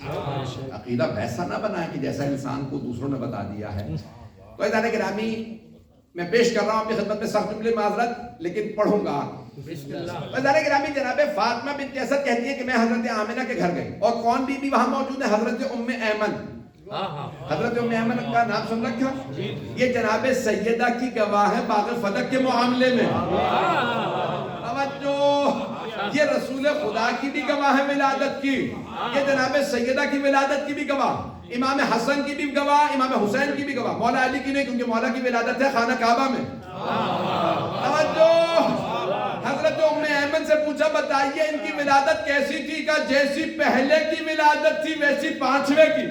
عقیدہ ویسا نہ بنائیں کہ جیسا انسان کو دوسروں نے بتا دیا ہے. تو اذان گرامی میں پیش کر رہا ہوں اپنی خدمت میں سخت جملے معذرت لیکن پڑھوں گا. اذان گرامی جناب فاطمہ بنت اسد کہتی ہے کہ میں حضرت آمنہ کے گھر گئی اور کون بی بی وہاں موجود ہے؟ حضرت ام ایمن. حضرت ام ایمن کا نام سن رکھا؟ یہ جناب سیدہ کی گواہ ہے باغ فدق کے معاملے میں. توجہ، یہ رسول خدا کی بھی گواہ ہے ولادت کی، یہ جناب سیدہ کی ولادت کی بھی گواہ، امام حسن کی بھی گواہ، امام حسین کی بھی گواہ، مولا علی کی نہیں کیونکہ مولا کی ولادت ہے خانہ کعبہ میں. توجہ، حضرت ام ایمن سے پوچھا بتائیے ان کی ولادت کیسی تھی؟ کہ جیسی پہلے کی ولادت تھی ویسی پانچویں کی.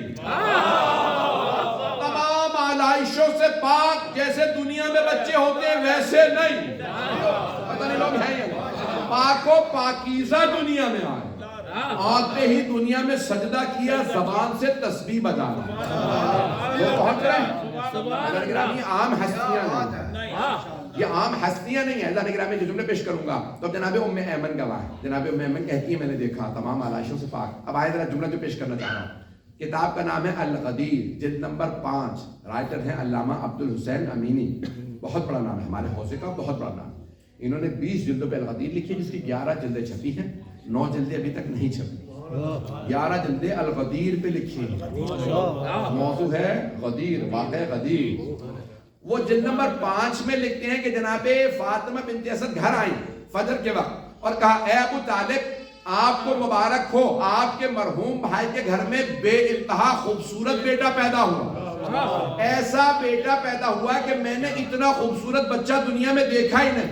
تمام آلائشوں سے پاک، جیسے دنیا میں بچے ہوتے ہیں ویسے نہیں. پتہ نہیں لوگ ہیں یہ پاک و پاکیزہ دنیا میں آئے. آتے ہی دنیا میں سجدہ کیا، زبان سے تسبیح بجانا. وہ پہنچ رہے ہیں. گرامی عام ہستیاں نہیں، یہ عام ہستیاں نہیں ہیں. اللہ نگرامی جو جملے پیش کروں گا تو اب جناب ام ایمن گواہ ہے. جناب ام ایمن کہتی ہے میں نے دیکھا تمام آلائشوں سے پاک. اب آئے ذرا جملہ جو پیش کرنا چاہ رہا ہوں. کتاب کا نام ہے الغدیر، جلد نمبر 5. رائٹر ہیں علامہ عبد الحسین امینی. بہت بڑا نام ہے ہمارے حوزے کا، بہت بڑا نام. انہوں نے 20 جلدوں پہ الغدیر لکھی جس کی 11 جلدیں چھپی ہیں، 9 جلدیں ابھی تک نہیں چھپی. 11 جلدیں الغدیر پہ لکھی ہیں. موضوع ہے غدیر، واقع غدیر. وہ جلد نمبر 5 میں لکھتے ہیں کہ جناب فاطمہ بنت اسد گھر آئیں فجر کے وقت اور کہا اے ابو طالب آپ کو مبارک ہو، آپ کے مرحوم بھائی کے گھر میں بے انتہا خوبصورت بیٹا پیدا ہوا. ایسا بیٹا پیدا ہوا کہ میں نے اتنا خوبصورت بچہ دنیا میں دیکھا ہی نہیں.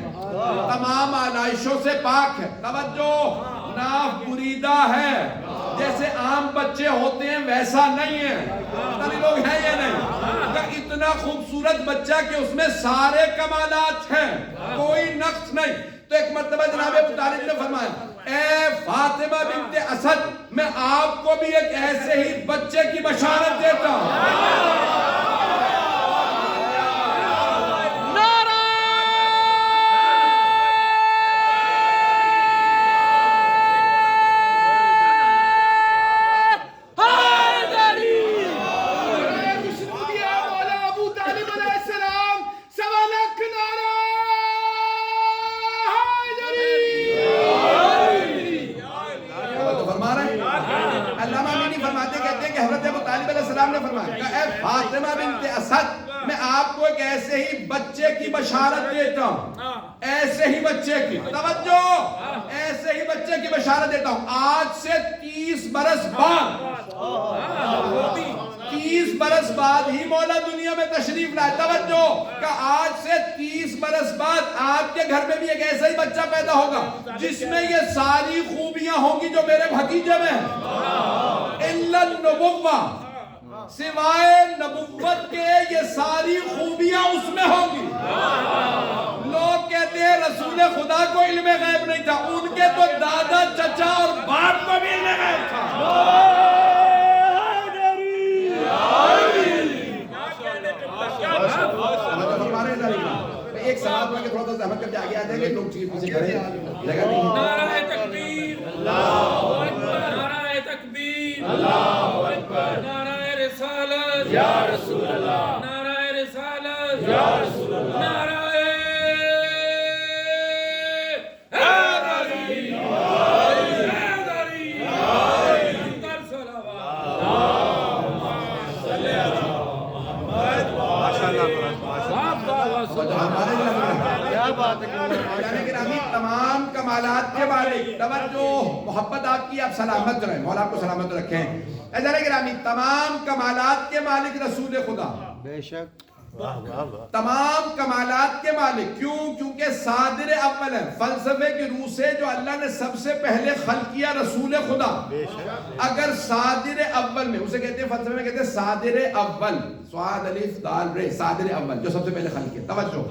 تمام آلائشوں سے پاک ہے. توجہ، ناف بریدہ ہے، جیسے عام بچے ہوتے ہیں ویسا نہیں ہے. پتہ لوگ ہیں یا نہیں؟ اتنا خوبصورت بچہ کہ اس میں سارے کمالات ہیں، کوئی نقص نہیں. تو ایک مرتبہ جناب ابو طالب نے فرمایا اے فاطمہ بنت اسد میں آپ کو بھی ایک ایسے ہی بچے کی بشارت دیتا ہوں. فاطمہ بنت اسد میں آپ کو ایک ایسے ہی بچے کی بشارت دیتا ہوں، ایسے ہی بچے کی. توجہ، ایسے ہی بچے کی بشارت دیتا ہوں. آج سے 30 برس بعد 30 برس بعد ہی مولا دنیا میں تشریف لائے. توجہ کہ آج سے 30 برس بعد آپ کے گھر میں بھی ایک ایسا ہی بچہ پیدا ہوگا جس میں یہ ساری خوبیاں ہوں گی جو میرے بھتیجے میں ہیں. الا النبوہ، سوائے نبوت کے یہ ساری خوبیاں اس میں ہوں گی. لوگ کہتے ہیں رسول خدا کو علم غیب نہیں تھا، ان کے تو دادا چچا اور باپ کو بھی علم غیب تھا. ایک سوال میں کہ تھوڑا سا زحمت کر کے آگے آتے ہیں کہ لوگ چیز پیچھے کھڑے جگہ نہیں. نعرہ تکبیر، اللہ اکبر، نعرہ تکبیر، اللہ اکبر، نعرہ رسالت یا رسول اللہ، نعرہ رسالت یا رسول اللہ، نعرہ حیدری، حیدری، انکر صلوات، اللہم صلی علی محمد. کیا بات ہے. تمام کمالات کے بارے توجہ، محبت آپ کی، آپ سلامت رہیں، مولا آپ کو سلامت رکھیں. اے گرامی، تمام کمالات کے مالک رسول خدا، بے شک تمام کمالات کے مالک. کیوں؟ کیونکہ صادر اول ہے. فلسفے کی روح سے جو اللہ نے سب سے پہلے خلق کیا رسول خدا. اگر صادر اول میں اسے کہتے ہیں فلسفے میں کہتے ہیں صادر اول, صاد الف دال رے, صادر اول جو سب سے پہلے خلق کیا. توجہ,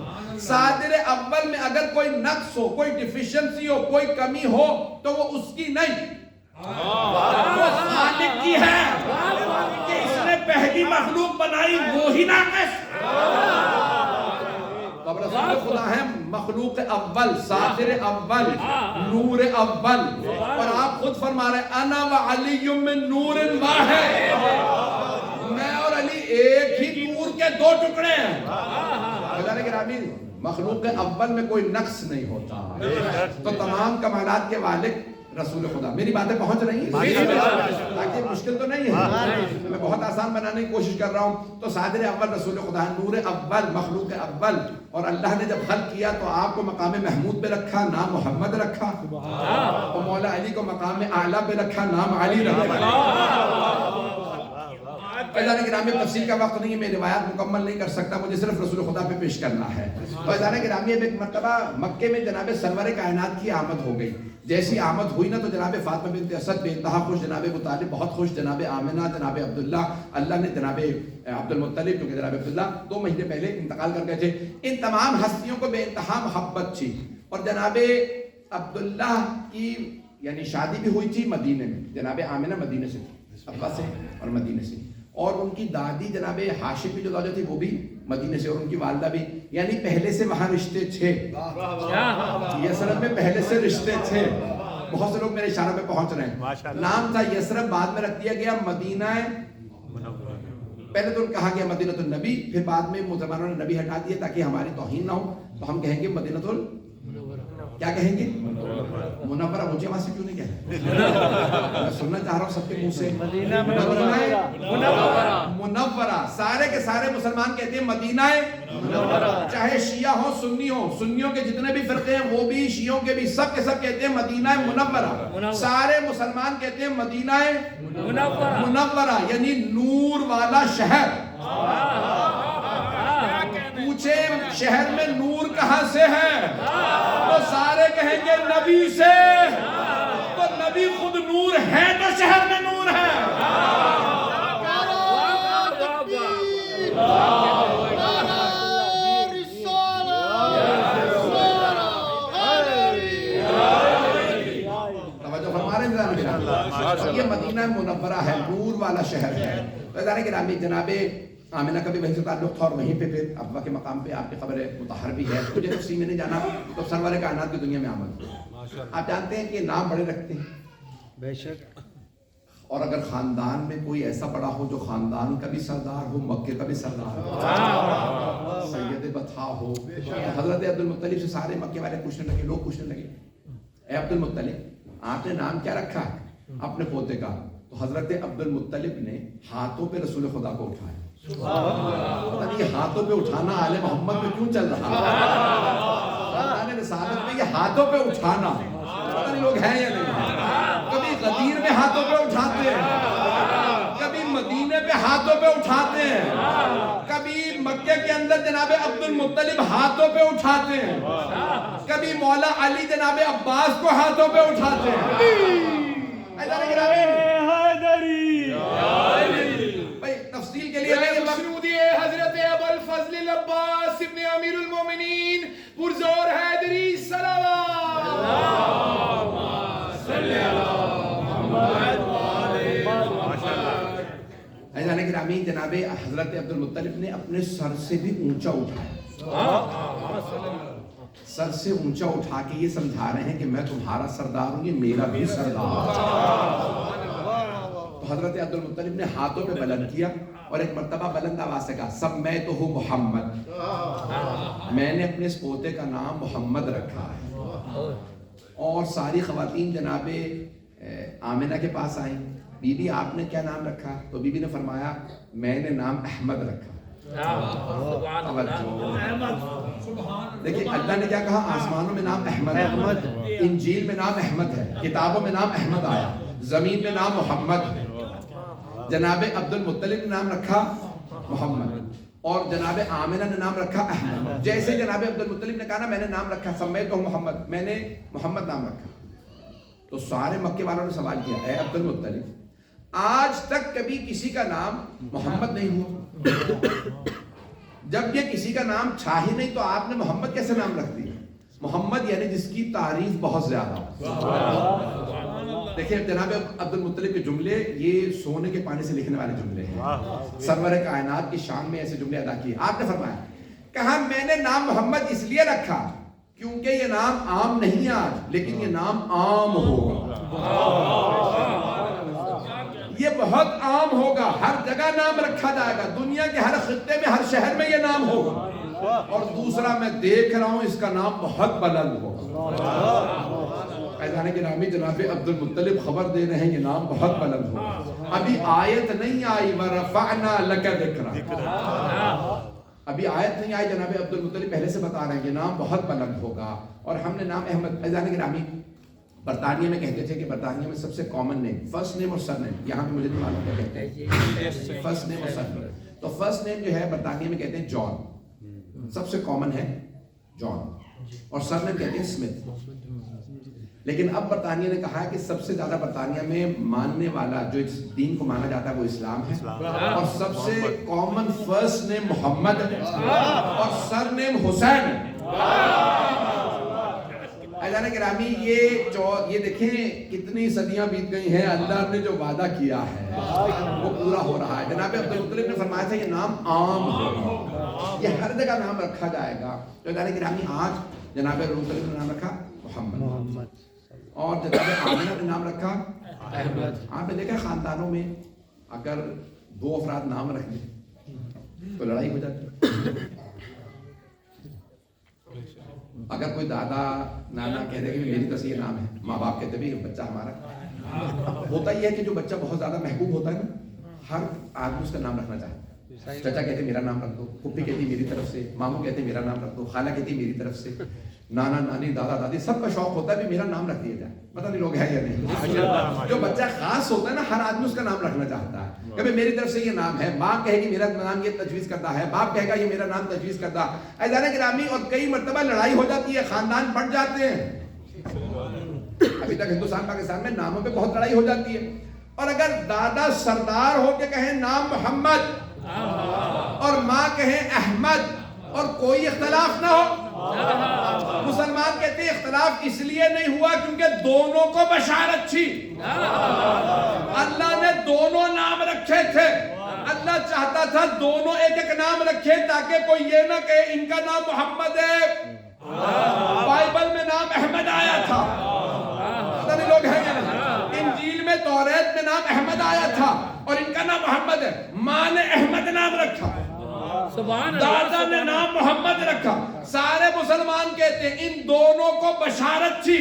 صادر اول میں اگر کوئی نقص ہو, کوئی ڈیفیشنسی ہو, کوئی کمی ہو تو وہ اس کی نہیں, وہ خالق کی ہے. کہ اس نے پہلی مخلوق بنائی وہی ناقص. تو اب رسول خدا ہے مخلوق اول, صادر اول, نور اول. اور آپ خود فرما رہے انا وعلی من نور واحد, میں اور علی ایک ہی نور کے دو ٹکڑے ہیں. بجانے کے رامی مخلوق اول میں کوئی نقص نہیں ہوتا. تو تمام کمالات کے مالک رسول خدا. میری باتیں پہنچ رہی ہیں تاکہ مشکل تو نہیں ہے, میں بہت آسان بنانے کی کوشش کر رہا ہوں. تو صادر اول رسول خدا, نور اول, مخلوق اول. اور اللہ نے جب خلق کیا تو آپ کو مقام محمود پہ رکھا, نام محمد رکھا. اور مولا علی کو مقام اعلیٰ پہ رکھا, نام علی رکھا. فیضان گرامی تفصیل کا وقت نہیں ہے, میں روایات مکمل نہیں کر سکتا, مجھے صرف رسول خدا پہ پیش کرنا ہے. فیضان گرامی اب ایک مرتبہ مکے میں جناب سرور کائنات کی آمد ہو گئی. جیسی آمد ہوئی نا تو جناب فاطمہ بنت اسد بے انتہا خوش, جناب ابو طالب بہت خوش, جناب آمنہ, جناب عبداللہ. اللہ نے جناب عبد المطلب جو کہ جناب عبداللہ 2 مہینے پہلے انتقال کر گئے تھے, ان تمام ہستیوں کو بے انتہا محبت تھی. اور جناب عبداللہ کی یعنی شادی بھی ہوئی تھی مدینے میں, جناب آمنہ مدینے سے تھی, ابا سے اور مدینے سے. اور ان کی دادی جناب ہاشم کی جو زوجہ تھی وہ بھی مدینے سے, اور ان کی والدہ بھی, یعنی پہلے سے وہاں رشتے تھے. یسرب میں پہلے سے رشتے تھے. بہت سے لوگ میرے اشارہ پہ پہنچ رہے ہیں. نام تھا یسرب, بعد میں رکھ دیا گیا مدینہ. پہلے تو کہا گیا مدینۃ النبی, پھر بعد میں مسلمانوں نے نبی ہٹا دیا تاکہ ہماری توہین نہ ہو, تو ہم کہیں گے مدینۃ کیا کہیں گے, منورہ. مجھے وہاں سے کیوں نہیں کہتے, میں سننا چاہ رہا ہوں سب کے منہ سے. مدینہ منورہ. سارے کے سارے مسلمان کہتے ہیں مدینہ منورہ, چاہے شیعہ ہو سنی ہو, سنیوں کے جتنے بھی فرقے ہیں وہ بھی, شیعوں کے بھی, سب کے سب کہتے ہیں مدینہ منورہ. سارے مسلمان کہتے ہیں مدینہ منورہ, یعنی نور والا شہر. پوچھے شہر میں نور کہاں سے ہے تو سارے کہیں گے نبی سے. تو نبی خود نور ہے تو شہر میں نور ہے. توجہ فرما رہے ہیں, یہ مدینہ منورہ ہے, نور والا شہر ہے. فیضان گرامی جناب آمنہ کا بھی وہیں سے تعلق تھا, اور وہیں پہ پھر ابا کے مقام پہ آپ کی قبر مطہر بھی ہے. مجھے تفصیل میں نہیں جانا, تو سرور کائنات کی دنیا میں آمد. آپ جانتے ہیں کہ نام بڑے رکھتے ہیں بے شک, اور اگر خاندان میں کوئی ایسا بڑا ہو جو خاندان کا بھی سردار ہو, مکے کا بھی سردار ہو, سید بطحا ہو, حضرت عبد المطلب سے سارے مکے والے پوچھنے لگے, لوگ پوچھنے لگے, اے عبد المطلب آپ نے نام کیا رکھا اپنے پوتے کا؟ تو حضرت عبد المطلب نے ہاتھوں پہ رسول خدا کو اٹھایا. پتہ نہیں یہ ہاتھوں پہ اٹھانا آل محمد میں کیوں چل رہا ہے, رسالت میں یہ ہاتھوں پہ اٹھانا, پتہ نہیں لوگ ہیں یا نہیں. کبھی غدیر میں ہاتھوں پہ اٹھاتے ہیں, کبھی مدینے پہ ہاتھوں پہ اٹھاتے ہیں, کبھی مکے کے اندر جناب عبد المطلب ہاتھوں پہ اٹھاتے ہیں, کبھی مولا علی جناب عباس کو ہاتھوں پہ اٹھاتے ہیں. تفصیل کے لیے حضرت ابو الفضل العباس ابن امیر المومنین پرزور حیدری صلوات ایزان گرامی جناب حضرت عبد المطلب نے اپنے سر سے بھی اونچا اٹھایا, سر سے اونچا اٹھا کے یہ سمجھا رہے ہیں کہ میں تمہارا سردار ہوں, یہ میرا بھی سردار. تو حضرت عبد المطلب نے ہاتھوں پہ بلند کیا, اور ایک مرتبہ بلند آواز سے کہا سمیتہ محمد, میں نے اپنے اس پوتے کا نام محمد رکھا ہے. اور ساری خواتین جناب آمنہ کے پاس آئیں, بی بی آپ نے کیا نام رکھا؟ تو بی بی نے فرمایا میں نے نام احمد رکھا. دیکھیں اللہ نے کیا کہا, آسمانوں میں نام احمد ہے, انجیل میں نام احمد ہے, کتابوں میں نام احمد آیا, زمین میں نام محمد ہے. جناب عبد المطلب نے نام رکھا محمد. اور جناب آمنہ نے نام رکھا احمد. جیسے جناب عبد المطلب نے کہا نا میں نے نام رکھا سمیت محمد, میں نے محمد نام رکھا, تو سارے مکے والوں نے سوال کیا اے عبد المطلب آج تک کبھی کسی کا نام محمد نہیں ہوا, جب یہ کسی کا نام چھا ہی نہیں تو آپ نے محمد کیسے نام رکھ دیا؟ محمد یعنی جس کی تعریف بہت زیادہ ہو. دیکھیں جناب عبد المطلب کے جملے یہ سونے کے پانی سے لکھنے والے جملے ہیں. سرور کائنات کی شان میں ایسے جملے ادا کیے. آپ نے فرمایا کہا میں نے نام محمد اس لیے رکھا کیونکہ یہ نام عام نہیں آج, لیکن یہ نام عام ہوگا, یہ بہت عام ہوگا, ہر جگہ نام رکھا جائے گا, دنیا کے ہر خطے میں ہر شہر میں یہ نام ہوگا. اور دوسرا میں دیکھ رہا ہوں اس کا نام بہت بلند ہوگا. ایزان گرامی جناب عبد المطلب خبر دے رہے ہیں یہ نام بہت بلند ہوگا. ابھی آیت نہیں آئی وَرَفَعْنَا لَكَ ذِكْرًا, ابھی آیت نہیں آئی, جناب عبد المطلب پہلے سے بتا رہے ہیں یہ نام بہت بلند ہوگا. اور ہم نے نام احمد, ایزان گرامی برطانیہ میں کہتے تھے کہ برطانیہ میں سب سے کامن نیم فرسٹ نیم اور سر نیم, یہاں پہ مجھے نہیں معلوم کیا کہتے ہیں فرسٹ نیم اور سر نیم. تو فرسٹ نیم جو ہے برطانیہ میں کہتے ہیں جان, سب سے کامن ہے جان, اور سر نیم کہتے ہیں اسمتھ. لیکن اب برطانیہ نے کہا ہے کہ سب سے زیادہ برطانیہ میں ماننے والا جو اس دین کو مانا جاتا ہے وہ اسلام ہے, اور سب سے کامن فرسٹ نیم محمد ہے اور سر نیم حسین ہے. ایزان گرامی یہ دیکھیں کتنی صدیاں بیت گئی ہیں, اللہ نے جو وعدہ کیا ہے وہ پورا ہو رہا ہے. جناب عبد المطلب نے فرمایا تھا یہ نام عام ہوگا, یہ ہر جگہ نام رکھا جائے گا. تو ایزان گرامی آج جناب عبد المطلب نے نام رکھا محمد, اور جناب آمنہ نے نام رکھا احمد. آپ نے دیکھا خاندانوں میں اگر دو افراد نام رکھ لیں تو لڑائی ہو جاتی ہے. اگر کوئی دادا نانا کہہ دے کہ میری طرف سے یہ نام ہے, ماں باپ کہتے بھی بچہ ہمارا, ہوتا یہ ہے کہ جو بچہ بہت زیادہ محبوب ہوتا ہے نا ہر آدمی اس کا نام رکھنا چاہتا ہے. چچا کہتے میرا نام رکھ دو, پھپھی کہتی میری طرف سے, ماموں کہتے میرا نام رکھ دو, خالہ کہتی میری طرف سے, نانا نانی دادا دادی سب کا شوق ہوتا ہے بھی میرا نام رکھ دیا جائے. پتہ نہیں لوگ ہیں یا نہیں, جو بچہ خاص ہوتا ہے نا ہر آدمی اس کا نام رکھنا چاہتا ہے کہ میری طرف سے یہ نام ہے. ماں کہے گی میرا نام یہ تجویز کرتا ہے, باپ کہے گا یہ میرا نام تجویز کرتا ہے. ایزان گرامی اور کئی مرتبہ لڑائی ہو جاتی ہے, خاندان بٹ جاتے ہیں. ابھی تک ہندوستان پاکستان میں ناموں پہ بہت لڑائی ہو جاتی ہے. اور اگر دادا سردار ہو کے کہیں نام محمد اور ماں کہیں احمد اور کوئی اختلاف نہ ہو, مسلمان کہتے ہیں اختلاف اس لیے نہیں ہوا کیونکہ دونوں کو بشارت تھی. اللہ نے دونوں نام رکھے تھے, اللہ چاہتا تھا دونوں ایک ایک نام رکھے تاکہ کوئی یہ نہ کہے ان کا نام محمد ہے, بائبل میں نام احمد آیا تھا. پتہ نہیں لوگ ہیں یا نہیں, انجیل میں توریت میں نام احمد آیا تھا اور ان کا نام محمد ہے. ماں نے احمد نام رکھا, دادا نے نام محمد رکھا. سارے مسلمان کہتے ہیں ان دونوں کو بشارت تھی.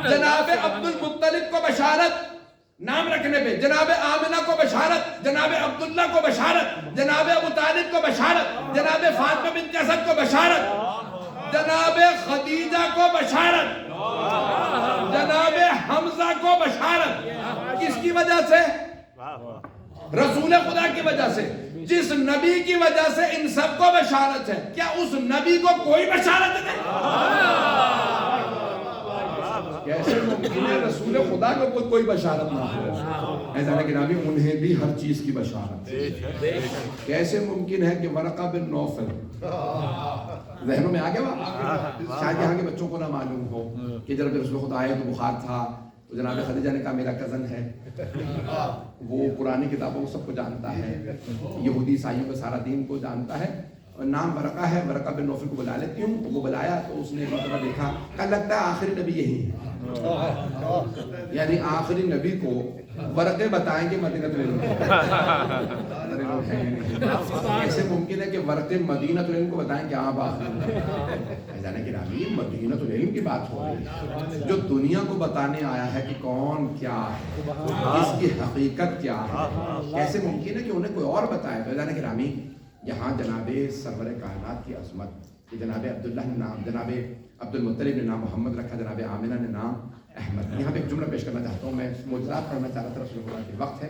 جناب عبد المطلب کو بشارت نام رکھنے پہ, جناب آمنہ کو بشارت, جناب عبداللہ کو بشارت, جناب ابو طالب کو بشارت, جناب فاطمہ بنت اسد کو بشارت, جناب خدیجہ کو بشارت, جناب حمزہ کو بشارت. کس کی وجہ سے؟ رسول خدا کی وجہ سے. جس نبی کی وجہ سے ان سب کو بشارت ہے, کیا اس نبی کو کوئی بشارت نہیں؟ کیسے ممکن ہے رسول خدا کو کوئی بشارت نہ ہو؟ ایسا ہے کہ نبی انہیں بھی ہر چیز کی بشارت. کیسے ممکن ہے کہ ورقہ بن نوفل, ذہنوں میں آ گیا شاید یہاں کے بچوں کو نہ معلوم ہو کہ جب رسول خدا آئے تو بخار تھا, تو جناب خدیجہ نے کہا میرا کزن ہے, وہ پرانی کتابوں کو سب کو جانتا ہے, یہودی عیسائیوں کا سارا دین کو جانتا ہے, اور نام ورقہ ہے, ورقہ بن نوفل کو بلا لیتی ہوں. وہ بلایا تو اس نے ایک مرتبہ دیکھا, کہا لگتا ہے آخری نبی یہی ہے, یعنی آخری نبی کو ورقے بتائیں گے مدینہ العلم. ایسے ممکن ہے کہ ورقے مدینہ العلم کو بتائیں کہ آپ آخری جانے کے نام یہ مدینہ العلم کی بات ہو رہی ہے, جو دنیا کو بتانے آیا ہے کہ کون کیا ہے, اس کی حقیقت کیا ہے. کیسے ممکن ہے کہ انہیں کوئی اور بتائے؟ تو جانے کے رامی یہاں جناب سرور کائنات کی عظمت, کہ جناب عبداللہ نے نام, جناب عبد المطلب نے نام محمد رکھا, جناب آمنہ نے نام احمد. یہاں پہ ایک جملہ پیش کرنا چاہتا ہوں میں, معجزات پڑھنا چاہ رہا تھا رسول اللہ کے وقت ہے.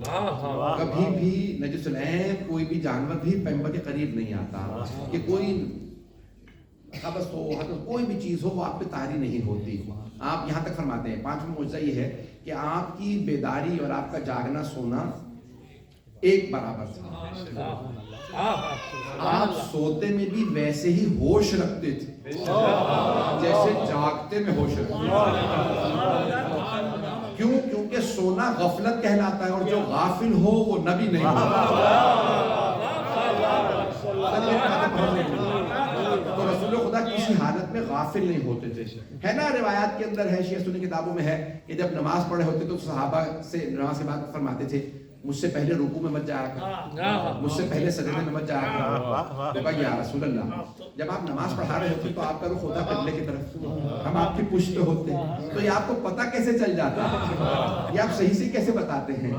کبھی بھی نجس العین کوئی بھی جانور بھی پیغمبر کے قریب نہیں آتا کہ کوئی قبض ہو حدث کوئی بھی چیز ہو وہ آپ پہ طاری نہیں ہوتی. آپ یہاں تک فرماتے ہیں پانچواں معجزہ یہ ہے کہ آپ کی بیداری اور آپ کا جاگنا سونا ایک برابر تھا. آپ سوتے میں بھی ویسے ہی ہوش رکھتے تھے جیسے جاگتے میں ہوش رکھتے تھے. کیوں؟ کیونکہ سونا غفلت کہلاتا ہے اور جو غافل ہو وہ نبی نہیں ہوتا. تو رسول خدا کسی حالت میں غافل نہیں ہوتے تھے. ہے نا روایات کے اندر ہے، شیعہ سنی کتابوں میں ہے کہ جب نماز پڑھے ہوتے تو صحابہ سے نماز کے بعد فرماتے تھے مجھ سے پہلے رکوع میں مت جایا کر، مجھ سے پہلے سجدے میں مت جایا کر. تو کہا یا رسول اللہ جب آپ نماز پڑھا رہے ہوتے تو آپ کا رخ ہوتا قبلے کی طرف، ہم آپ کی پشت پہ ہوتے، تو یہ آپ کو پتہ کیسے چل جاتا ہے؟ یہ آپ صحیح سے کیسے بتاتے ہیں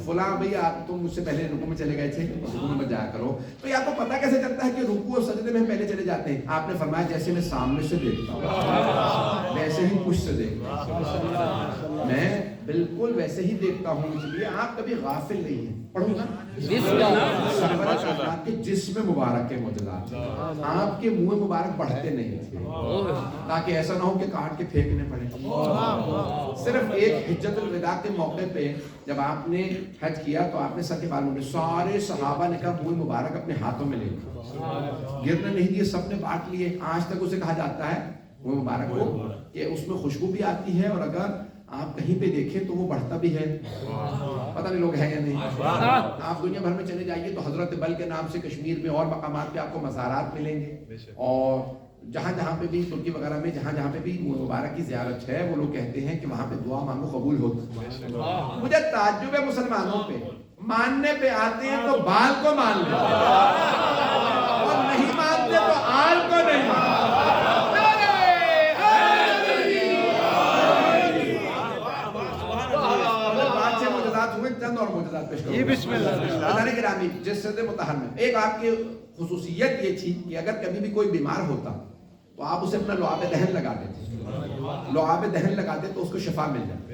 فلاں بھئی آپ تم مجھ سے پہلے رکوع میں چلے گئے تھے رکوع میں مت جایا کرو؟ تو یہ آپ کو پتہ کیسے چلتا ہے کہ رکوع اور سجدے میں پہلے چلے جاتے ہیں؟ آپ نے فرمایا جیسے میں سامنے سے دیکھتا ہوں ویسے ہی پشت سے دیکھتا ہوں، میں بالکل ویسے ہی دیکھتا ہوں. اس لیے آپ کبھی غافل نہیں ہیں. پڑھوں گا سرور کائنات کے جسم مبارک کے معجزات، آپ کے منہ مبارک بڑھتے نہیں تھے تاکہ ایسا نہ ہو کہ کاٹ کے پھینکنے پڑے. صرف ایک حجت الوداع کے موقع پہ جب آپ نے حج کیا تو آپ نے سر کے بال منڈے، سارے صحابہ نے کہا منہ مبارک اپنے ہاتھوں میں لے گرنے نہیں دیے، سب نے بانٹ لیے. آج تک اسے کہا جاتا ہے منہ مبارک کو کہ اس میں خوشبو بھی آتی ہے اور اگر آپ کہیں پہ دیکھیں تو وہ بڑھتا بھی ہے. پتہ نہیں لوگ ہیں یا نہیں. آپ دنیا بھر میں چلے جائیے تو حضرت بل کے نام سے کشمیر میں اور مقامات پہ آپ کو مزارات ملیں گے، اور جہاں جہاں پہ بھی ترکی وغیرہ میں جہاں جہاں پہ بھی مبارک کی زیارت ہے وہ لوگ کہتے ہیں کہ وہاں پہ دعا مانگو قبول ہوتی. مجھے تعجب ہے مسلمانوں پہ، ماننے پہ آتے ہیں تو بال کو مان لیں اور نہیں مانتے تو آل کو نہیں مانتے. چند اور معجزات پیش کروں. بسم اللہ گرامی جسد مطہر میں ایک آپ کی خصوصیت یہ تھی کہ اگر کبھی بھی کوئی بیمار ہوتا تو آپ اسے اپنا لعاب دہن لگا دیتے، لعاب دہن لگاتے تو اس کو شفا مل جاتی.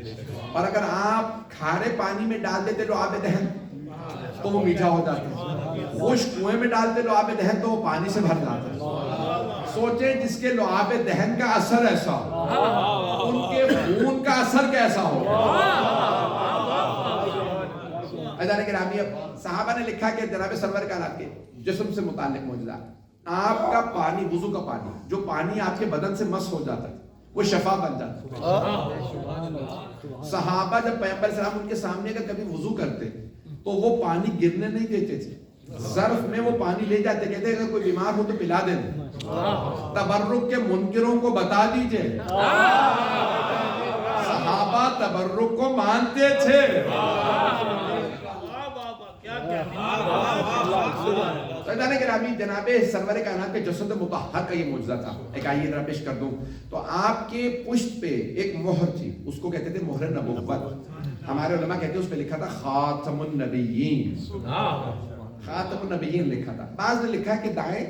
اور اگر آپ کھارے پانی میں ڈال دیتے لعاب دہن تو وہ میٹھا ہو جاتا، خشک کنویں میں ڈالتے لعاب دہن تو وہ پانی سے بھر جاتا. سوچیں جس کے لعاب دہن کا اثر ایسا ہو ان کے خون کا اثر کیسا ہو. صحابہ نے لکھا کہ جناب سرور کائنات کے جسم سے متعلق معجزہ، آپ کا پانی وضو کا پانی جو پانی آپ کے بدن سے مس ہو جاتا ہے وہ شفا بن جاتا. صحابہ جب پیغمبر السلام ان کے سامنے اگر کبھی وضو کرتے تو وہ پانی گرنے نہیں دیتے تھے، ظرف میں وہ پانی لے جاتے، کہتے اگر کوئی بیمار ہو تو پلا دیں. تبرک کے منکروں کو بتا دیجئے صحابہ تبرک کو مانتے تھے. جناب سرور کائنات کے جسد مطہر کا یہ معجزہ تھا. ایک آئیے ذرا پیش کر دوں تو آپ کے پشت پہ ایک مہر تھی، اس کو کہتے تھے مہر نبوت. ہمارے علماء کہتے ہیں اس پہ لکھا تھا خاتم النبیین، خاتم النبیین لکھا تھا. بعض نے لکھا کہ دائیں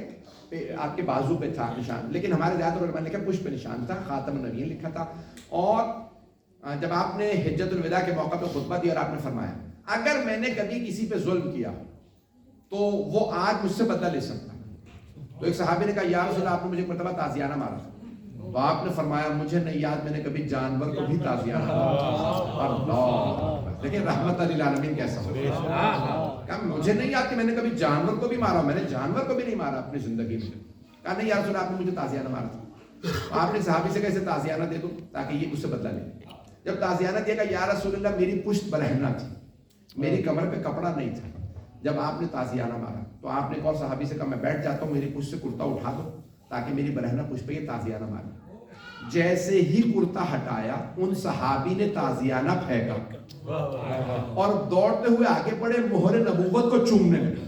آپ کے بازو پہ تھا نشان، لیکن ہمارے زیادہ علماء نے لکھا پشت پہ نشان تھا، خاتم النبیین لکھا تھا. اور جب آپ نے حجت الوداع کے موقع پہ خطبہ دیا اور آپ نے فرمایا اگر میں نے کبھی کسی پہ ظلم کیا تو وہ آج مجھ سے بدلہ لے سکتا. تو ایک صحابی نے کہا یا رسول اللہ آپ نے مجھے مرتبہ تازیانہ مارا تو آپ نے فرمایا مجھے نہیں یاد میں نے کبھی جانور کو بھی تازیانہ مارا. اللہ لیکن رحمت للعالمین کیسا ہو. کہا مجھے نہیں یاد کہ میں نے کبھی جانور کو بھی مارا، میں نے جانور کو بھی نہیں مارا اپنی زندگی میں. کہا نہیں یا رسول اللہ آپ نے مجھے تازیانہ مارا تھا. آپ نے صحابی سے کیسے تازیانہ دے دو تاکہ یہ مجھ سے بدلہ لے. جب تازیانہ دیا کہ یا رسول اللہ میری پشت برہنہ تھی، میری کمر پہ کپڑا نہیں تھا. جب آپ نے تازیانہ مارا تو آپ نے ایک اور صحابی سے کہا میں بیٹھ جاتا ہوں میری پشت سے کرتا اٹھا دو تاکہ میری برہنہ پشت پہ یہ تازیانہ مارے. جیسے ہی کرتا ہٹایا ان صحابی نے تازیانہ پھینکا اور دوڑتے ہوئے آگے بڑھے مہر نبوت کو چومنے لگے.